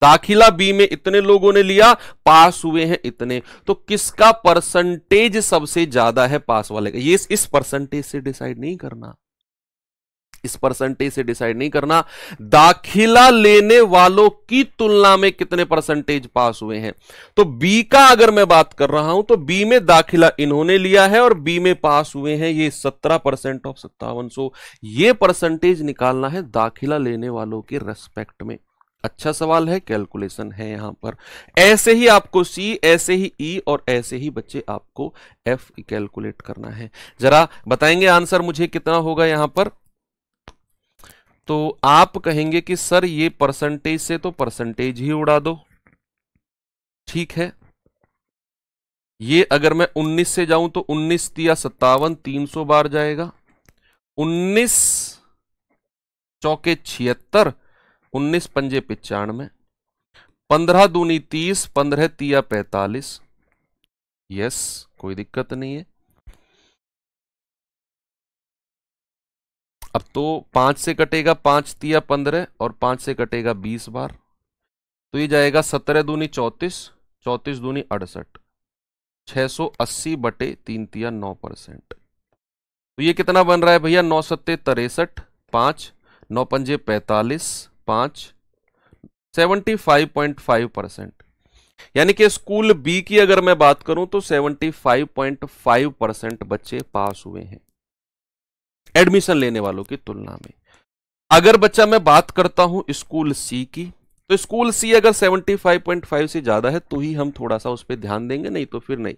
दाखिला बी में इतने लोगों ने लिया, पास हुए हैं इतने, तो किसका परसेंटेज सबसे ज्यादा है पास वाले का? ये इस परसेंटेज से डिसाइड नहीं करना, इस परसेंटेज से डिसाइड नहीं करना, दाखिला लेने वालों की तुलना में कितने परसेंटेज पास हुए हैं। तो बी का अगर मैं बात कर रहा हूं तो बी में दाखिला इन्होंने लिया है और बी में पास हुए हैं ये 17% ऑफ 5700। ये परसेंटेज निकालना है दाखिला लेने वालों के रेस्पेक्ट में। अच्छा सवाल है, कैलकुलेशन है यहां पर। ऐसे ही आपको सी, ऐसे ही ई और ऐसे ही बच्चे आपको एफ कैलकुलेट करना है। जरा बताएंगे आंसर मुझे कितना होगा यहां पर? तो आप कहेंगे कि सर ये परसेंटेज से तो परसेंटेज ही उड़ा दो, ठीक है। ये अगर मैं 19 से जाऊं तो 19 तिया 57, 300 बार जाएगा। 19 चौके 76, 19 पंजे 95, 15 दूनी 30, 15 तिया 45। यस, कोई दिक्कत नहीं है। अब तो 5 से कटेगा, 5 तिया 15 और 5 से कटेगा 20 बार, तो ये जाएगा 17 दूनी 34, 34 दूनी 68, 680 बटे 3 तिया 9%। तो ये कितना बन रहा है भैया? 9 सत्ते 63, 5 9 पंजे 45, 5 75.5%। यानी कि स्कूल बी की अगर मैं बात करूं तो 75.5% बच्चे पास हुए हैं एडमिशन लेने वालों की तुलना में। अगर बच्चा मैं बात करता हूं स्कूल सी की, तो स्कूल सी अगर 75.5 से ज्यादा है तो ही हम थोड़ा सा उस पर ध्यान देंगे, नहीं तो फिर नहीं।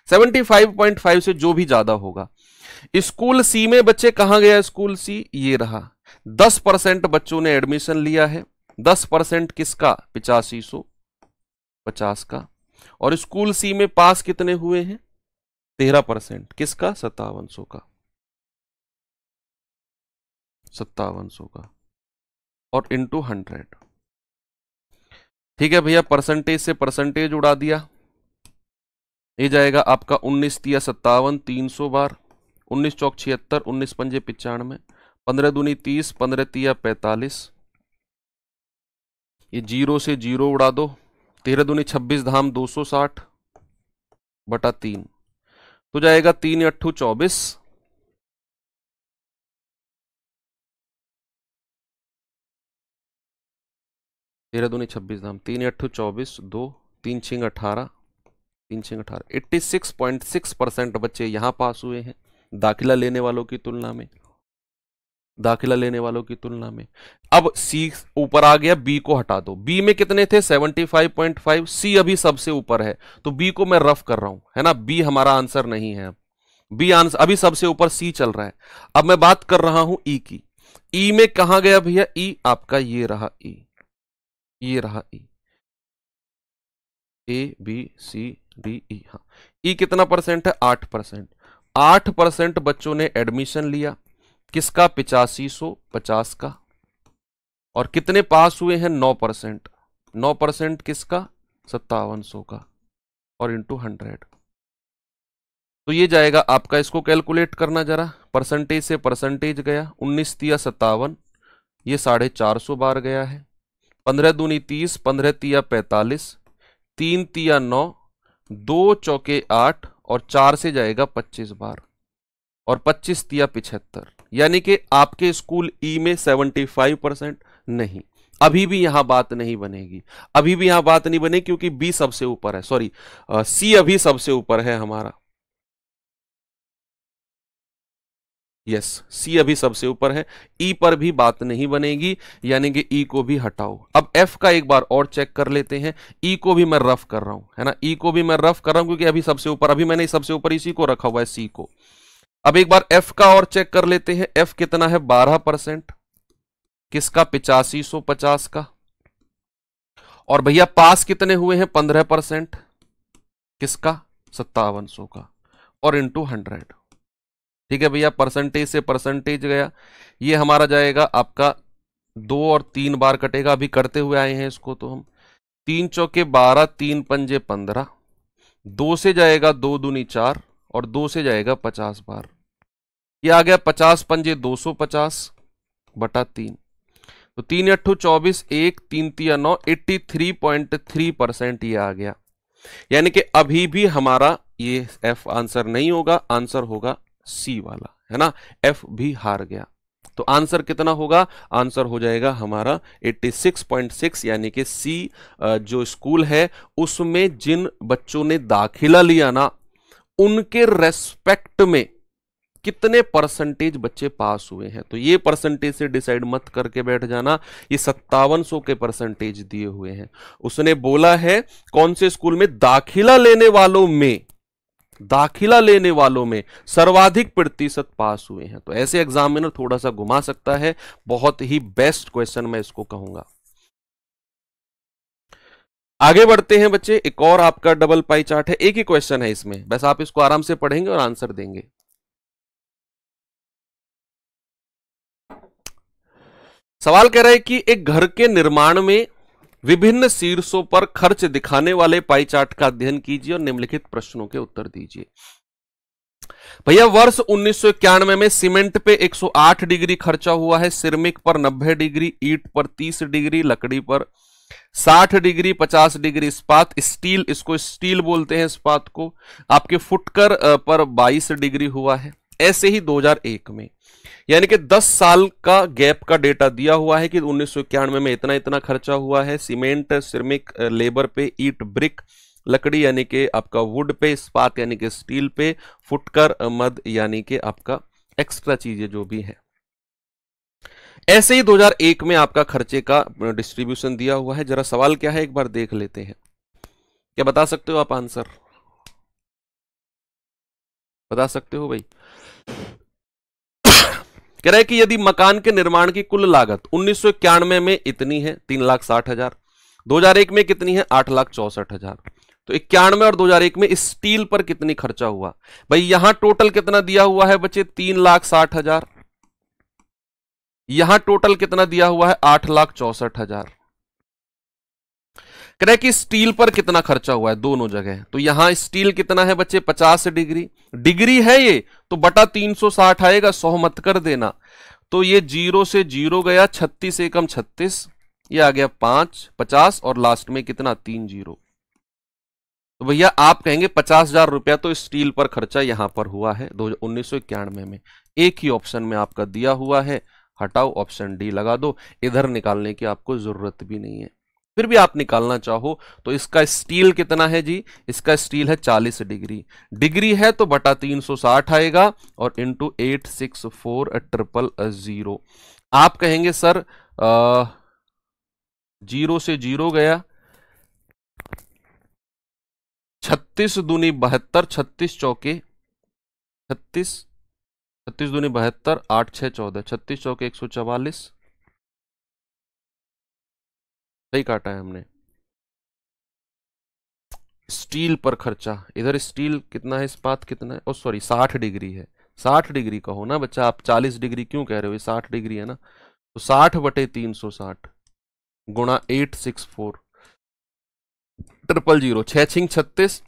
75.5 से जो भी ज्यादा होगा। स्कूल सी में बच्चे कहां गया? स्कूल सी ये रहा। 10% बच्चों ने एडमिशन लिया है। 10% किसका? 8550 का। और स्कूल सी में पास कितने हुए हैं? 13%, किसका? 5700 का। 5700 का और इंटू 100। ठीक है भैया, परसेंटेज से परसेंटेज उड़ा दिया। ये जाएगा आपका 19 तिया 57, 300 बार, 19 चौक 76, 19 पंजे 95, 15 दूनी 30, 15 तिया 45। ये जीरो से जीरो उड़ा दो। 13 दूनी 26 धाम 260 बटा 3, तो जाएगा 3 अट्ठू 24, 13 दूनी 26 धाम 3 अट्ठू 24, 2 3 छिंग 18, 3 छिंग 18, 86.6% बच्चे यहां पास हुए हैं दाखिला लेने वालों की तुलना में, दाखिला लेने वालों की तुलना में। अब सी ऊपर आ गया, बी को हटा दो। बी में कितने थे? 75.5। सी अभी सबसे ऊपर है तो बी को मैं रफ कर रहा हूं, है ना। बी हमारा आंसर नहीं है। अब बी आंसर अभी सबसे ऊपर, सी चल रहा है। अब मैं बात कर रहा हूं ई की। ई में कहां गया भैया? ई आपका ये रहा, ई ये रहा ई, ए बी सी डी ई। हाँ, ई कितना परसेंट है? 8%। 8% बच्चों ने एडमिशन लिया, किसका? 8550 का। और कितने पास हुए हैं? 9%। 9% किसका? 5700 का। और इंटू 100, तो ये जाएगा आपका, इसको कैलकुलेट करना जरा, परसेंटेज से परसेंटेज गया, 19 तिया 57, ये 450 बार गया है, 15 दूनी 30, 15 तिया 45, 3 तिया 9, 2 चौके 8 और 4 से जाएगा 25 बार, और 25 तिया 75, यानी कि आपके स्कूल ई में 75% नहीं। अभी भी यहां बात नहीं बनेगी, अभी भी यहां बात नहीं बनेगी, क्योंकि बी सबसे ऊपर है, सॉरी सी अभी सबसे ऊपर है हमारा, यस सी अभी सबसे ऊपर है, ई पर भी बात नहीं बनेगी, यानी कि ई को भी हटाओ। अब एफ का एक बार और चेक कर लेते हैं, ई को भी मैं रफ कर रहा हूं, है ना, ई को भी मैं रफ कर रहा हूं क्योंकि अभी सबसे ऊपर, अभी मैंने सबसे ऊपर इसी को रखा हुआ है सी को। अब एक बार एफ का और चेक कर लेते हैं, एफ कितना है 12%, किसका 8550 का, और भैया पास कितने हुए हैं 15%, किसका 5700 का, और इंटू 100। ठीक है भैया, परसेंटेज से परसेंटेज गया, ये हमारा जाएगा आपका 2 और 3 बार कटेगा, अभी करते हुए आए हैं इसको, तो हम 3 चौके 12, 3 पंजे 15, 2 से जाएगा 2 दूनी 4 और 2 से जाएगा 50 बार, ये आ गया 50 पंजे 250 बटा 3, तो 3 अट्ठू 24, 1 3 तिया 9, 83.3% ये आ गया, यानी कि अभी भी हमारा ये एफ आंसर नहीं होगा, आंसर होगा सी वाला, है ना, एफ भी हार गया। तो आंसर कितना होगा, आंसर हो जाएगा हमारा 86.6, यानी कि सी जो स्कूल है उसमें जिन बच्चों ने दाखिला लिया ना, उनके रेस्पेक्ट में कितने परसेंटेज बच्चे पास हुए हैं। तो ये परसेंटेज से डिसाइड मत करके बैठ जाना, ये 5700 के परसेंटेज दिए हुए हैं। उसने बोला है कौन से स्कूल में दाखिला लेने वालों में सर्वाधिक प्रतिशत पास हुए हैं। तो ऐसे एग्जामिनर थोड़ा सा घुमा सकता है, बहुत ही बेस्ट क्वेश्चन मैं इसको कहूंगा। आगे बढ़ते हैं बच्चे, एक और आपका डबल पाई चार्ट है, एक ही क्वेश्चन है इसमें, बस आप इसको आराम से पढ़ेंगे और आंसर देंगे। सवाल कह रहा है कि एक घर के निर्माण में विभिन्न शीर्षों पर खर्च दिखाने वाले पाई चार्ट का अध्ययन कीजिए और निम्नलिखित प्रश्नों के उत्तर दीजिए। भैया वर्ष 1991 में सीमेंट पे 108 डिग्री खर्चा हुआ है, सिरमिक पर 90 डिग्री, ईंट पर 30 डिग्री, लकड़ी पर 60 डिग्री, 50 डिग्री इस्पात, स्टील, इसको स्टील बोलते हैं इस्पात को, आपके फुटकर पर 22 डिग्री हुआ है। ऐसे ही 2001 में, यानी कि 10 साल का गैप का डेटा दिया हुआ है कि 1991 में इतना इतना खर्चा हुआ है, सीमेंट, सिरमिक, लेबर पे, ईट, ब्रिक, लकड़ी यानी कि आपका वुड पे, इस्पात यानी कि स्टील पे, फुटकर, मद यानी कि आपका एक्स्ट्रा चीजें जो भी है। ऐसे ही 2001 में आपका खर्चे का डिस्ट्रीब्यूशन दिया हुआ है। जरा सवाल क्या है एक बार देख लेते हैं, क्या बता सकते हो आप आंसर, बता सकते हो भाई? कह रहा है कि यदि मकान के निर्माण की कुल लागत 1991 में इतनी है 3,60,000, 2001 में कितनी है 8,64,000, तो 91 और 2001 में स्टील पर कितनी खर्चा हुआ? भाई यहां टोटल कितना दिया हुआ है बच्चे 3,60,000, यहां टोटल कितना दिया हुआ है 8,64,000। कह रहा है कि स्टील पर कितना खर्चा हुआ है दोनों जगह, तो यहां स्टील कितना है बच्चे 50 डिग्री, डिग्री है ये तो बटा 360 आएगा, 100 मत कर देना, तो ये 0 से 0 गया, 36 एकम 36, ये आ गया 5 50 और लास्ट में कितना 3 0। तो भैया आप कहेंगे 50,000 रुपया तो स्टील पर खर्चा यहां पर हुआ है 1991 में। एक ही ऑप्शन में आपका दिया हुआ है, हटाओ, ऑप्शन डी लगा दो, इधर निकालने की आपको जरूरत भी नहीं है। फिर भी आप निकालना चाहो तो इसका स्टील कितना है जी, इसका स्टील है 40 डिग्री, डिग्री है तो बटा 360 आएगा और इंटू 864,000। आप कहेंगे सर 0 से 0 गया, 36 दूनी 72, 36 चौके 36, 36 दूनी 72, 8 6 14, 36 चौके 144, सही काटा है हमने। स्टील पर खर्चा, इधर स्टील कितना है, इस्पात कितना है, ओ सॉरी 60 डिग्री है, 60 डिग्री कहो ना बच्चा, आप 40 डिग्री क्यों कह रहे हो, 60 डिग्री है ना, तो 60 बटे 360 गुणा 864 000, 6 6 36,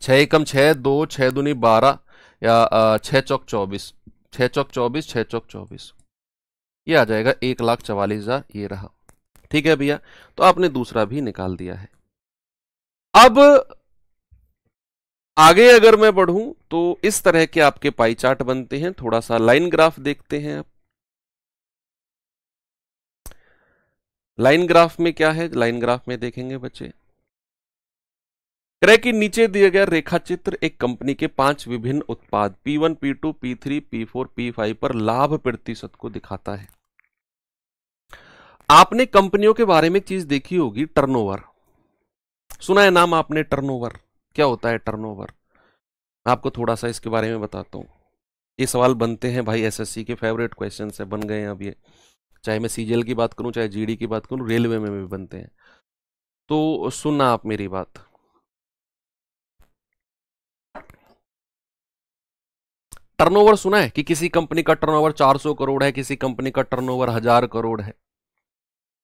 छः एकम छः, दो, छः दूनी 12 या 6 चौक 24, 6 चौक 24, 6 चौक 24, ये आ जाएगा 1,44,000, ये रहा। ठीक है भैया, तो आपने दूसरा भी निकाल दिया है। अब आगे अगर मैं बढ़ूं तो इस तरह के आपके पाई चार्ट बनते हैं। थोड़ा सा लाइन ग्राफ देखते हैं आप। लाइन ग्राफ में क्या है, लाइन ग्राफ में देखेंगे बच्चे, क्रय के नीचे दिए गए रेखा चित्र एक कंपनी के 5 विभिन्न उत्पाद P1, P2, P3, P4, P5 पर लाभ प्रतिशत को दिखाता है। आपने कंपनियों के बारे में एक चीज देखी होगी, टर्नओवर। सुना है नाम आपने टर्नओवर? क्या होता है टर्नओवर? मैं आपको थोड़ा सा इसके बारे में बताता हूँ। ये सवाल बनते हैं भाई, एसएससी के फेवरेट क्वेश्चन से बन गए हैं अब ये, चाहे मैं सीजीएल की बात करूं, चाहे जीडी की बात करूं, रेलवे में भी बनते हैं। तो सुनना आप मेरी बात। टर्नओवर सुना है कि किसी कंपनी का टर्नओवर 400 करोड़ है, किसी कंपनी का टर्नओवर 1000 करोड़ है।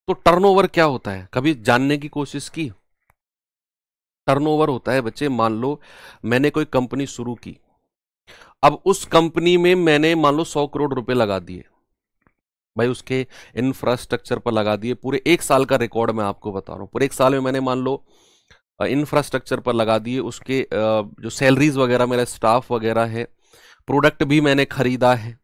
तो टर्नओवर क्या होता है, कभी जानने की कोशिश की? टर्नओवर होता है बच्चे, मान लो मैंने कोई कंपनी शुरू की, अब उस कंपनी में मैंने मान लो 100 करोड़ रुपए लगा दिए भाई, उसके इंफ्रास्ट्रक्चर पर लगा दिए। पूरे 1 साल का रिकॉर्ड मैं आपको बता रहा हूं, पूरे 1 साल में मैंने मान लो इंफ्रास्ट्रक्चर पर लगा दिए, उसके जो सैलरीज वगैरह, मेरा स्टाफ वगैरह है, प्रोडक्ट भी मैंने खरीदा है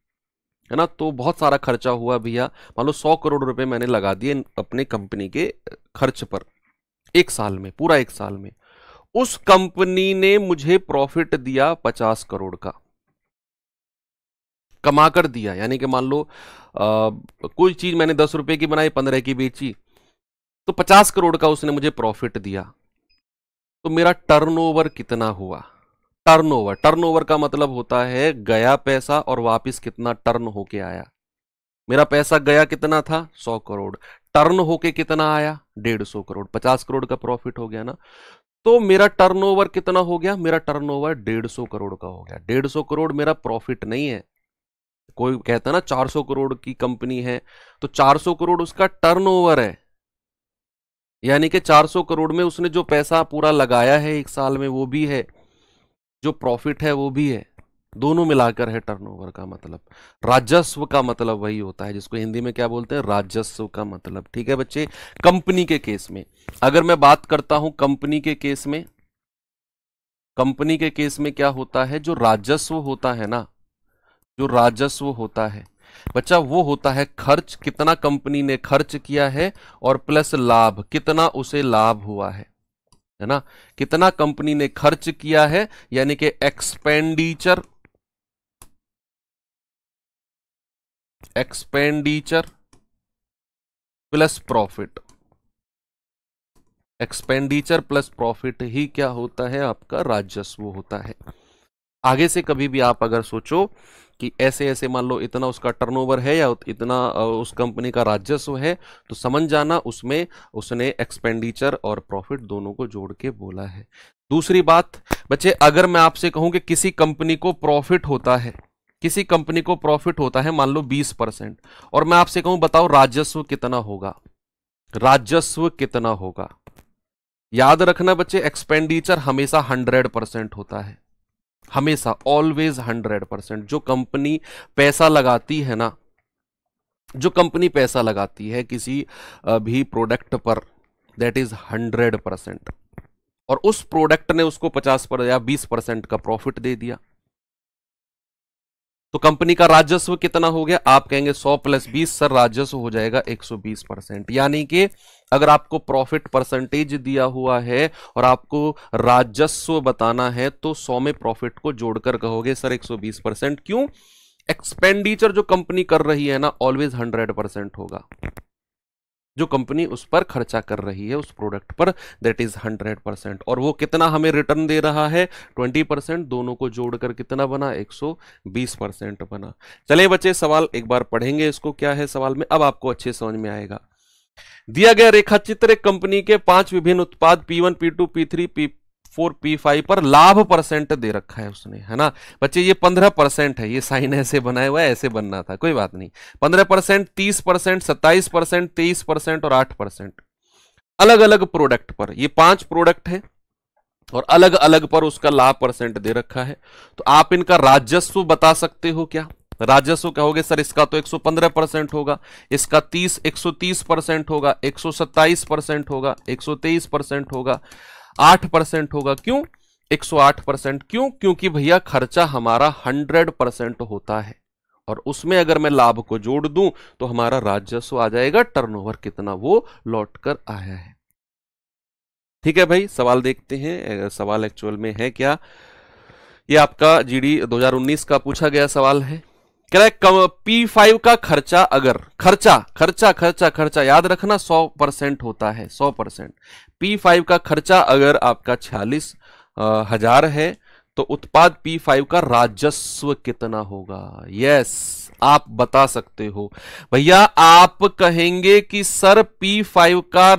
ना, तो बहुत सारा खर्चा हुआ भैया। मान लो 100 करोड़ रुपए मैंने लगा दिए अपने कंपनी के खर्च पर 1 साल में, पूरा 1 साल में। उस कंपनी ने मुझे प्रॉफिट दिया 50 करोड़ का, कमा कर दिया। यानी कि मान लो कोई चीज मैंने 10 रुपए की बनाई, 15 की बेची, तो 50 करोड़ का उसने मुझे प्रॉफिट दिया। तो मेरा टर्नओवर कितना हुआ? टर्नओवर, टर्नओवर का मतलब होता है गया पैसा और वापस कितना टर्न होके आया। मेरा पैसा गया कितना था? 100 करोड़। टर्न होके कितना आया? 150 करोड़। 50 करोड़ का प्रॉफिट हो गया ना। तो मेरा टर्नओवर कितना हो गया? मेरा टर्नओवर 150 करोड़ का हो गया। 150 करोड़ मेरा प्रॉफिट नहीं है। कोई कहता है ना 400 करोड़ की कंपनी है, तो 400 करोड़ उसका टर्नओवर है। यानी कि 400 करोड़ में उसने जो पैसा पूरा लगाया है 1 साल में वो भी है, जो प्रॉफिट है वो भी है, दोनों मिलाकर है टर्नओवर का मतलब। राजस्व का मतलब वही होता है जिसको हिंदी में क्या बोलते हैं? राजस्व का मतलब। ठीक है बच्चे, कंपनी के केस में अगर मैं बात करता हूं, कंपनी के केस में, कंपनी के केस में क्या होता है, जो राजस्व होता है ना, जो राजस्व होता है बच्चा, वो होता है खर्च, कितना कंपनी ने खर्च किया है, और प्लस लाभ, कितना उसे लाभ हुआ है ना, कितना कंपनी ने खर्च किया है, यानी कि expenditure, expenditure plus profit. Expenditure plus profit ही क्या होता है? आपका राजस्व होता है। आगे से कभी भी आप अगर सोचो कि ऐसे ऐसे मान लो इतना उसका टर्नओवर है या इतना उस कंपनी का राजस्व है, तो समझ जाना उसमें उसने एक्सपेंडिचर और प्रॉफिट दोनों को जोड़ के बोला है। दूसरी बात बच्चे, अगर मैं आपसे कहूं कि किसी कंपनी को प्रॉफिट होता है, किसी कंपनी को प्रॉफिट होता है मान लो 20%, और मैं आपसे कहूं बताओ राजस्व कितना होगा? राजस्व कितना होगा? याद रखना बच्चे, एक्सपेंडिचर हमेशा 100% होता है, हमेशा, ऑलवेज 100%। जो कंपनी पैसा लगाती है ना, जो कंपनी पैसा लगाती है किसी भी प्रोडक्ट पर, दैट इज 100%, और उस प्रोडक्ट ने उसको 50% या 20% का प्रॉफिट दे दिया, तो कंपनी का राजस्व कितना हो गया? आप कहेंगे 100 + 20 सर, राजस्व हो जाएगा 120%। यानी कि अगर आपको प्रॉफिट परसेंटेज दिया हुआ है और आपको राजस्व बताना है, तो 100 में प्रॉफिट को जोड़कर कहोगे सर 120%। क्यों? एक्सपेंडिचर जो कंपनी कर रही है ना, ऑलवेज 100% होगा। जो कंपनी उस पर खर्चा कर रही है उस प्रोडक्ट पर, दैट इज 100%। और वो कितना हमें रिटर्न दे रहा है? 20%। दोनों को जोड़कर कितना बना? 120% बना। चलिए बच्चे, सवाल एक बार पढ़ेंगे इसको, क्या है सवाल में, अब आपको अच्छे समझ में आएगा। दिया गया रेखा चित्र एक कंपनी के 5 विभिन्न उत्पाद P1, P2, P3, P4, P5 पर लाभ परसेंट दे रखा है उसने, है ना बच्चे। ये 15% है, ये साइन ऐसे बनाया हुआ है, ऐसे बनना था, कोई बात नहीं। 15%, 30%, 27%, 23% और 8%, अलग अलग प्रोडक्ट पर। ये 5 प्रोडक्ट है, और अलग अलग पर उसका लाभ परसेंट दे रखा है। तो आप इनका राजस्व बता सकते हो क्या? राजस्व कहोगे सर इसका तो 115% होगा, इसका 130% होगा, 127% होगा, 123% होगा, 8% होगा। क्यों 108%? क्यों? क्योंकि भैया खर्चा हमारा 100% होता है और उसमें अगर मैं लाभ को जोड़ दूं तो हमारा राजस्व आ जाएगा, टर्नओवर कितना वो लौट कर आया है। ठीक है भाई, सवाल देखते हैं। सवाल एक्चुअल में है क्या? ये आपका जीडी 2019 का पूछा गया सवाल है। कह रहा है P5 का खर्चा, अगर खर्चा खर्चा खर्चा खर्चा याद रखना 100% होता है, 100%। P5 का खर्चा अगर आपका 46,000 है तो उत्पाद P5 का राजस्व कितना होगा? यस, आप बता सकते हो भैया। आप कहेंगे कि सर P5 का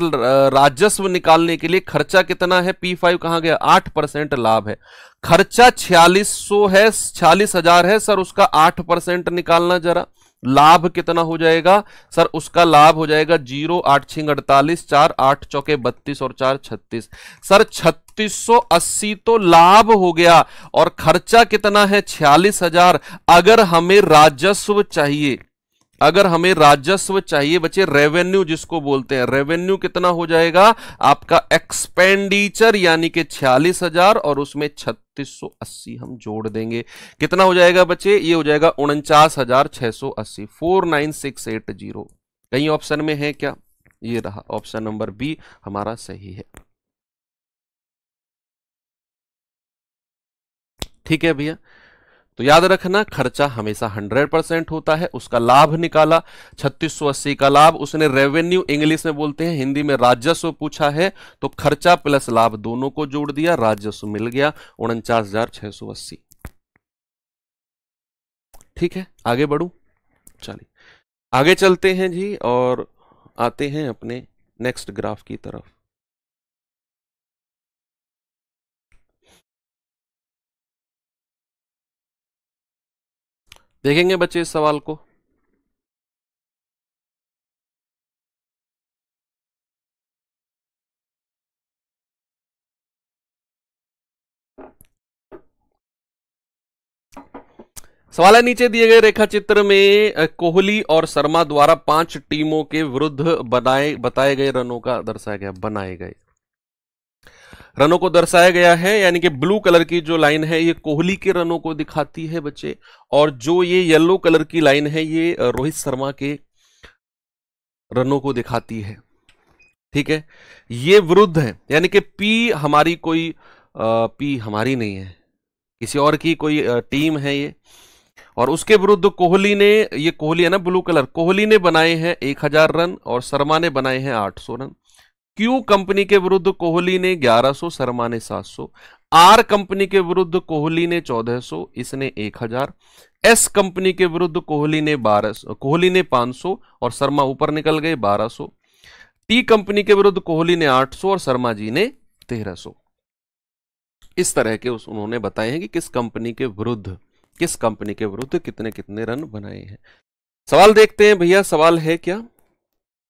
राजस्व निकालने के लिए खर्चा कितना है? P5 कहां गया? 8% लाभ है। खर्चा 4600 है, 46,000 है सर, उसका 8% निकालना जरा। लाभ कितना हो जाएगा सर? उसका लाभ हो जाएगा 0, 8 छिंग 48, 4 8 चौके 32 और 4 36। सर 3680 तो लाभ हो गया और खर्चा कितना है? 46,000। अगर हमें राजस्व चाहिए, अगर हमें राजस्व चाहिए बच्चे, रेवेन्यू जिसको बोलते हैं, रेवेन्यू कितना हो जाएगा आपका? एक्सपेंडिचर यानी कि 46,000 और उसमें 3680 हम जोड़ देंगे। कितना हो जाएगा बच्चे? ये हो जाएगा 49,680, 49680। कहीं ऑप्शन में है क्या? ये रहा ऑप्शन नंबर बी हमारा सही है। ठीक है भैया, तो याद रखना खर्चा हमेशा 100% होता है। उसका लाभ निकाला 3680 का लाभ, उसने रेवेन्यू इंग्लिश में बोलते हैं, हिंदी में राजस्व पूछा है, तो खर्चा प्लस लाभ दोनों को जोड़ दिया, राजस्व मिल गया 49,680। ठीक है, आगे बढ़ूं? चलिए आगे चलते हैं जी और आते हैं अपने नेक्स्ट ग्राफ की तरफ। देखेंगे बच्चे इस सवाल को। सवाल है, नीचे दिए गए रेखा चित्र में कोहली और शर्मा द्वारा 5 टीमों के विरुद्ध बताए गए रनों का दर्शाया गया, बनाए गए रनों को दर्शाया गया है। यानी कि ब्लू कलर की जो लाइन है ये कोहली के रनों को दिखाती है बच्चे, और जो ये येलो कलर की लाइन है ये रोहित शर्मा के रनों को दिखाती है। ठीक है, ये विरुद्ध है, यानी कि पी हमारी कोई पी हमारी नहीं है, किसी और की कोई टीम है ये, और उसके विरुद्ध कोहली ने, ये कोहली है ना ब्लू कलर, कोहली ने बनाए हैं 1000 रन और शर्मा ने बनाए हैं 800 रन। क्यू कंपनी के विरुद्ध कोहली ने 1100, शर्मा ने 700। आर कंपनी के विरुद्ध कोहली ने 1400, इसने 1000। एस कंपनी के विरुद्ध कोहली ने 1200, कोहली ने 500 और शर्मा ऊपर निकल गए 1200। टी कंपनी के विरुद्ध कोहली ने 800 और शर्मा जी ने 1300। इस तरह के उन्होंने बताए हैं कि किस कंपनी के विरुद्ध कितने कितने रन बनाए हैं। सवाल देखते हैं भैया, सवाल है क्या,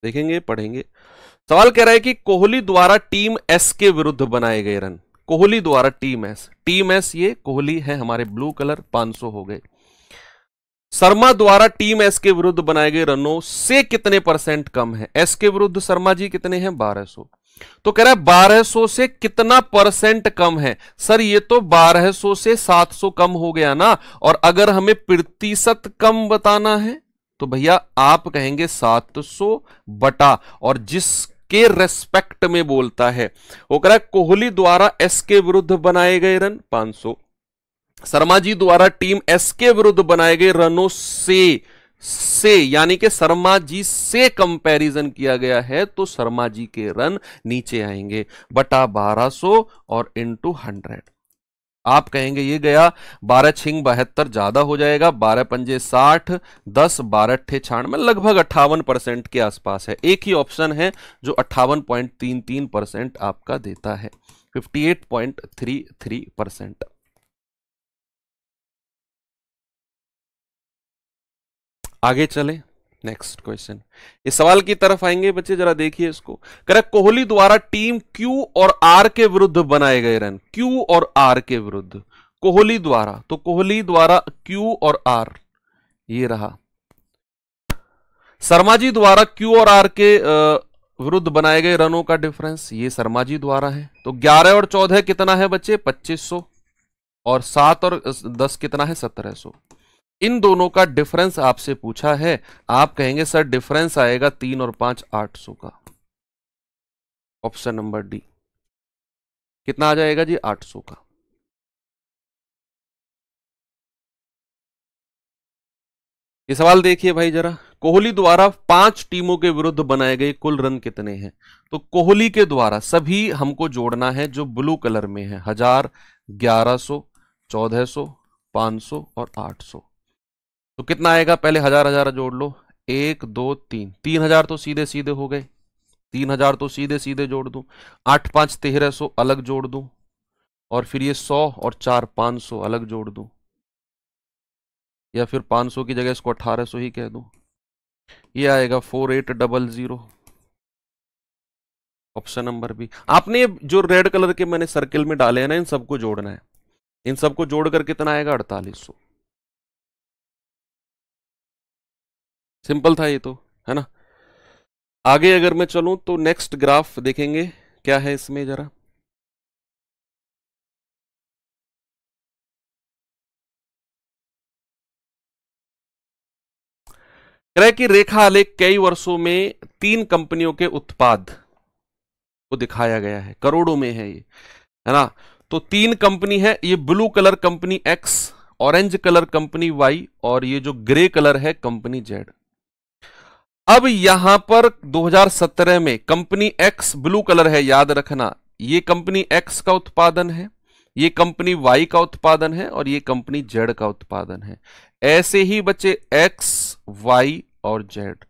देखेंगे पढ़ेंगे। सवाल कह रहा है कि कोहली द्वारा टीम एस के विरुद्ध बनाए गए रन, कोहली द्वारा टीम एस ये कोहली है हमारे ब्लू कलर, 500 हो गए। शर्मा द्वारा टीम एस के विरुद्ध बनाए गए रनों से कितने परसेंट कम है? एस के विरुद्ध शर्मा जी कितने हैं? 1200। तो कह रहा है 1200 से कितना परसेंट कम है? सर ये तो 1200 से 700 कम हो गया ना, और अगर हमें प्रतिशत कम बताना है तो भैया आप कहेंगे 700 बटा, और जिसके रेस्पेक्ट में बोलता है वो कह रहा है कोहली द्वारा एस के विरुद्ध बनाए गए रन 500, शर्मा जी द्वारा टीम एस के विरुद्ध बनाए गए रनों से यानी कि शर्मा जी से कंपैरिजन किया गया है तो शर्मा जी के रन नीचे आएंगे, बटा 1200 और इंटू 100। आप कहेंगे ये गया 12 छिंग 72 ज्यादा हो जाएगा, 12 पंजे 60, 10 12 अट्ठे 96, लगभग 58% के आसपास है। एक ही ऑप्शन है जो 58.33% आपका देता है, 58.33%। आगे चलें, नेक्स्ट क्वेश्चन, इस सवाल की तरफ आएंगे बच्चे, जरा देखिए इसको। करेक्ट, कोहली द्वारा टीम क्यू और आर के विरुद्ध बनाए गए रन, क्यू और आर के विरुद्ध, कोहली द्वारा, तो कोहली द्वारा क्यू और आर, ये रहा। शर्मा जी द्वारा क्यू और आर के विरुद्ध बनाए गए रनों का डिफरेंस, ये शर्मा जी द्वारा है। तो 11 और 14 कितना है बच्चे, 2500, और 7 और 10 कितना है, 1700। इन दोनों का डिफरेंस आपसे पूछा है, आप कहेंगे सर डिफरेंस आएगा 3 और 5 800 का। ऑप्शन नंबर डी, कितना आ जाएगा जी, 800 का। ये सवाल देखिए भाई जरा, कोहली द्वारा 5 टीमों के विरुद्ध बनाए गए कुल रन कितने हैं। तो कोहली के द्वारा सभी हमको जोड़ना है जो ब्लू कलर में है, 1000, 1100, 1400, 500 और 800। तो कितना आएगा, पहले 1000 जोड़ लो, 1 2 3, 3000 तो सीधे सीधे हो गए, 3000 तो सीधे सीधे जोड़ दूं, 8 5 1300 अलग जोड़ दूं, और फिर ये 100 और 4 500 अलग जोड़ दूं, या फिर 500 की जगह इसको 1800 ही कह दूं, ये आएगा 4800। Option number B. आपने जो रेड कलर के मैंने सर्किल में डाले हैं ना, इन सबको जोड़ना है, इन सबको जोड़कर कितना आएगा, 4800। सिंपल था ये तो, है ना। आगे अगर मैं चलूं तो नेक्स्ट ग्राफ देखेंगे क्या है इसमें, जरा कह कि रेखा आलेख कई वर्षों में 3 कंपनियों के उत्पाद को दिखाया गया है, करोड़ों में है ये, है ना। तो 3 कंपनी है, ये blue colour company X, orange colour company Y, और ये जो ग्रे कलर है कंपनी जेड। अब यहां पर 2017 में कंपनी एक्स ब्लू कलर है, याद रखना, ये कंपनी एक्स का उत्पादन है, ये कंपनी वाई का उत्पादन है, और ये कंपनी जेड का उत्पादन है। ऐसे ही बच्चे एक्स, वाई और जेड,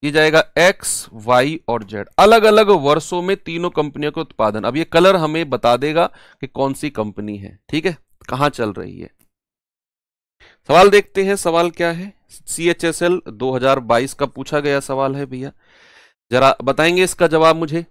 ये जाएगा एक्स, वाई और जेड, अलग अलग वर्षों में तीनों कंपनियों के उत्पादन। अब ये कलर हमें बता देगा कि कौन सी कंपनी है, ठीक है, कहां चल रही है। सवाल देखते हैं, सवाल क्या है, CHSL 2022 का पूछा गया सवाल है भैया, जरा बताएंगे इसका जवाब मुझे।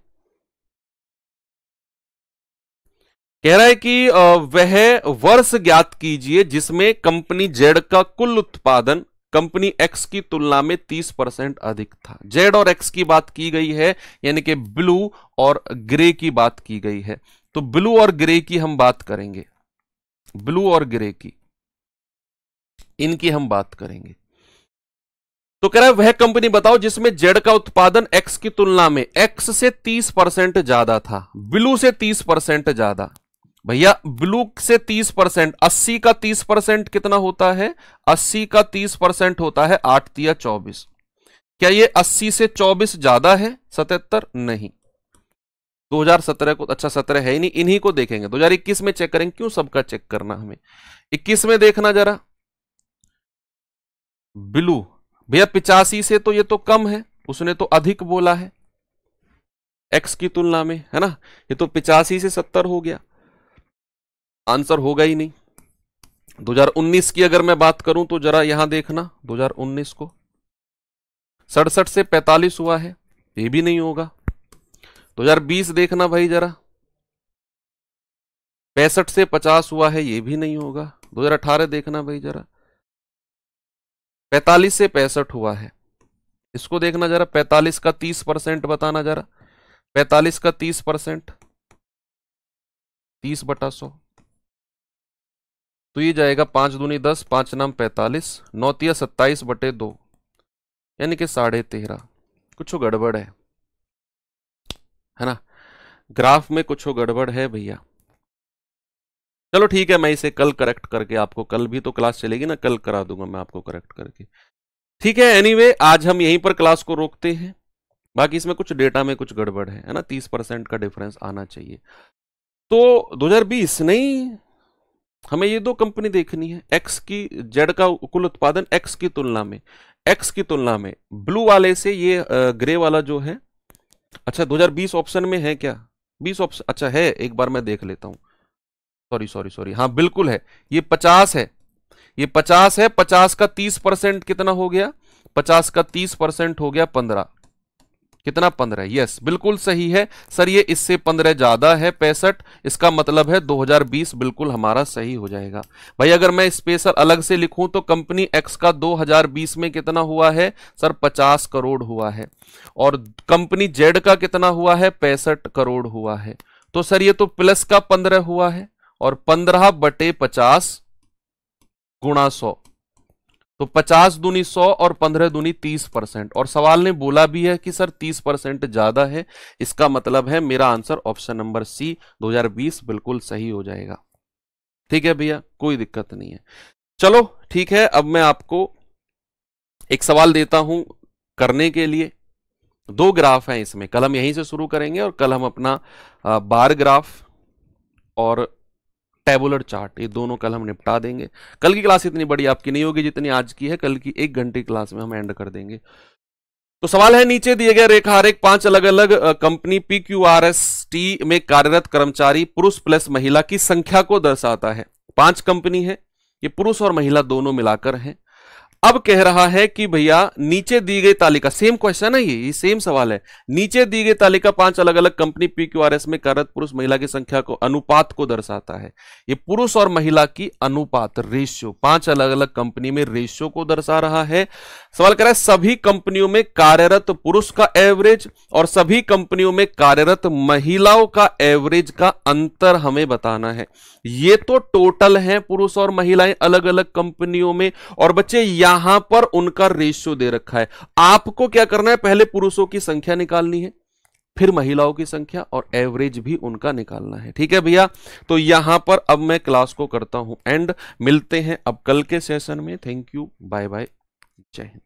कह रहा है कि वह वर्ष ज्ञात कीजिए जिसमें कंपनी जेड का कुल उत्पादन कंपनी एक्स की तुलना में 30% अधिक था। जेड और एक्स की बात की गई है, यानी कि ब्लू और ग्रे की बात की गई है। तो ब्लू और ग्रे की हम बात करेंगे, ब्लू और ग्रे की, इनकी हम बात करेंगे। तो कह रहा है वह कंपनी बताओ जिसमें जेड का उत्पादन एक्स की तुलना में एक्स से 30% ज्यादा था, ब्लू से 30% ज्यादा। भैया ब्लू से 30%, 80 का 30% कितना होता है, 80 का 30% होता है 8 तिया 24। क्या ये 80 से 24 ज्यादा है 77? नहीं। 2017 को, अच्छा 17 है ही नहीं, इन्हीं को देखेंगे। 2021 में चेक करेंगे, क्यों सबका चेक करना हमें। 21 में देखना जरा, ब्लू भैया 85 से तो ये तो कम है, उसने तो अधिक बोला है एक्स की तुलना में, है ना। ये तो 85 से 70 हो गया, आंसर होगा ही नहीं। 2019 की अगर मैं बात करूं तो जरा यहां देखना, 2019 को 67 से 45 हुआ है, ये भी नहीं होगा। 2020 देखना भाई जरा, 65 से 50 हुआ है, ये भी नहीं होगा। 2018 देखना भाई जरा, 45 से 65 हुआ है, इसको देखना जरा, 45 का 30% बताना जरा, 45 का 30%, 30/100, तो ये जाएगा 5 दूनी 10, 5 नाम 45, 9 तिया 27/2, यानी कि 13.5। कुछ गड़बड़ है ना, ग्राफ में कुछ गड़बड़ है भैया। चलो ठीक है, मैं इसे कल करेक्ट करके आपको, कल भी तो क्लास चलेगी ना, कल करा दूंगा मैं आपको करेक्ट करके, ठीक है। एनीवे आज हम यहीं पर क्लास को रोकते हैं, बाकी इसमें कुछ डेटा में कुछ गड़बड़ है ना, 30% का डिफरेंस आना चाहिए। तो 2020 नहीं, हमें ये 2 कंपनी देखनी है, एक्स की, जेड का कुल उत्पादन एक्स की तुलना में, एक्स की तुलना में ब्लू वाले से ये ग्रे वाला जो है। अच्छा 2020 ऑप्शन में है क्या, 20 ऑप्शन, अच्छा है, एक बार मैं देख लेता हूं, सॉरी, हाँ बिल्कुल है, ये 50 है, ये 50 है, 50 का 30% कितना हो गया, 50 का 30% हो गया 15, कितना 15, यस बिल्कुल सही है सर, ये इससे 15 ज्यादा है 65, इसका मतलब है 2020 बिल्कुल हमारा सही हो जाएगा। भाई अगर मैं स्पेशल अलग से लिखूं तो कंपनी एक्स का 2020 में कितना हुआ है सर, 50 करोड़ हुआ है, और कंपनी जेड का कितना हुआ है, 65 करोड़ हुआ है। तो सर ये तो प्लस का 15 हुआ है, और 15/50 गुणा 100, तो 50 दूनी 100 और 15 दूनी 30%, और सवाल ने बोला भी है कि सर 30% ज्यादा है, इसका मतलब है मेरा आंसर ऑप्शन नंबर सी 2020 बिल्कुल सही हो जाएगा। ठीक है भैया, कोई दिक्कत नहीं है। चलो ठीक है, अब मैं आपको एक सवाल देता हूं करने के लिए। 2 ग्राफ हैं इसमें, कल हम यहीं से शुरू करेंगे और कल हम अपना बार ग्राफ और टेबुलर चार्ट ये दोनों कल हम निपटा देंगे। कल की क्लास इतनी बड़ी आपकी नहीं होगी जितनी आज की है, कल की 1 घंटे क्लास में हम एंड कर देंगे। तो सवाल है, नीचे दिए गए रेखारेख 5 अलग अलग कंपनी PQRST में कार्यरत कर्मचारी पुरुष प्लस महिला की संख्या को दर्शाता है। 5 कंपनी है, ये पुरुष और महिला दोनों मिलाकर हैं। अब कह रहा है कि भैया नीचे दी गई तालिका, सेम क्वेश्चन है ये सेम सवाल है, नीचे दी गई तालिका 5 अलग अलग कंपनी PQRS में कार्यरत पुरुष महिला की संख्या को अनुपात को दर्शाता है। ये पुरुष और महिला की अनुपात रेशियो 5 अलग अलग कंपनी में रेशियो को दर्शा रहा है। सवाल कर रहा है सभी कंपनियों में कार्यरत पुरुष का एवरेज और सभी कंपनियों में कार्यरत महिलाओं का एवरेज का अंतर हमें बताना है। ये तो टोटल है पुरुष और महिलाएं अलग अलग कंपनियों में, और बच्चे यहां पर उनका रेशियो दे रखा है। आपको क्या करना है, पहले पुरुषों की संख्या निकालनी है, फिर महिलाओं की संख्या और एवरेज भी उनका निकालना है। ठीक है भैया, तो यहां पर अब मैं क्लास को करता हूं एंड, मिलते हैं अब कल के सेशन में। थैंक यू, बाय बाय, जय हिंद।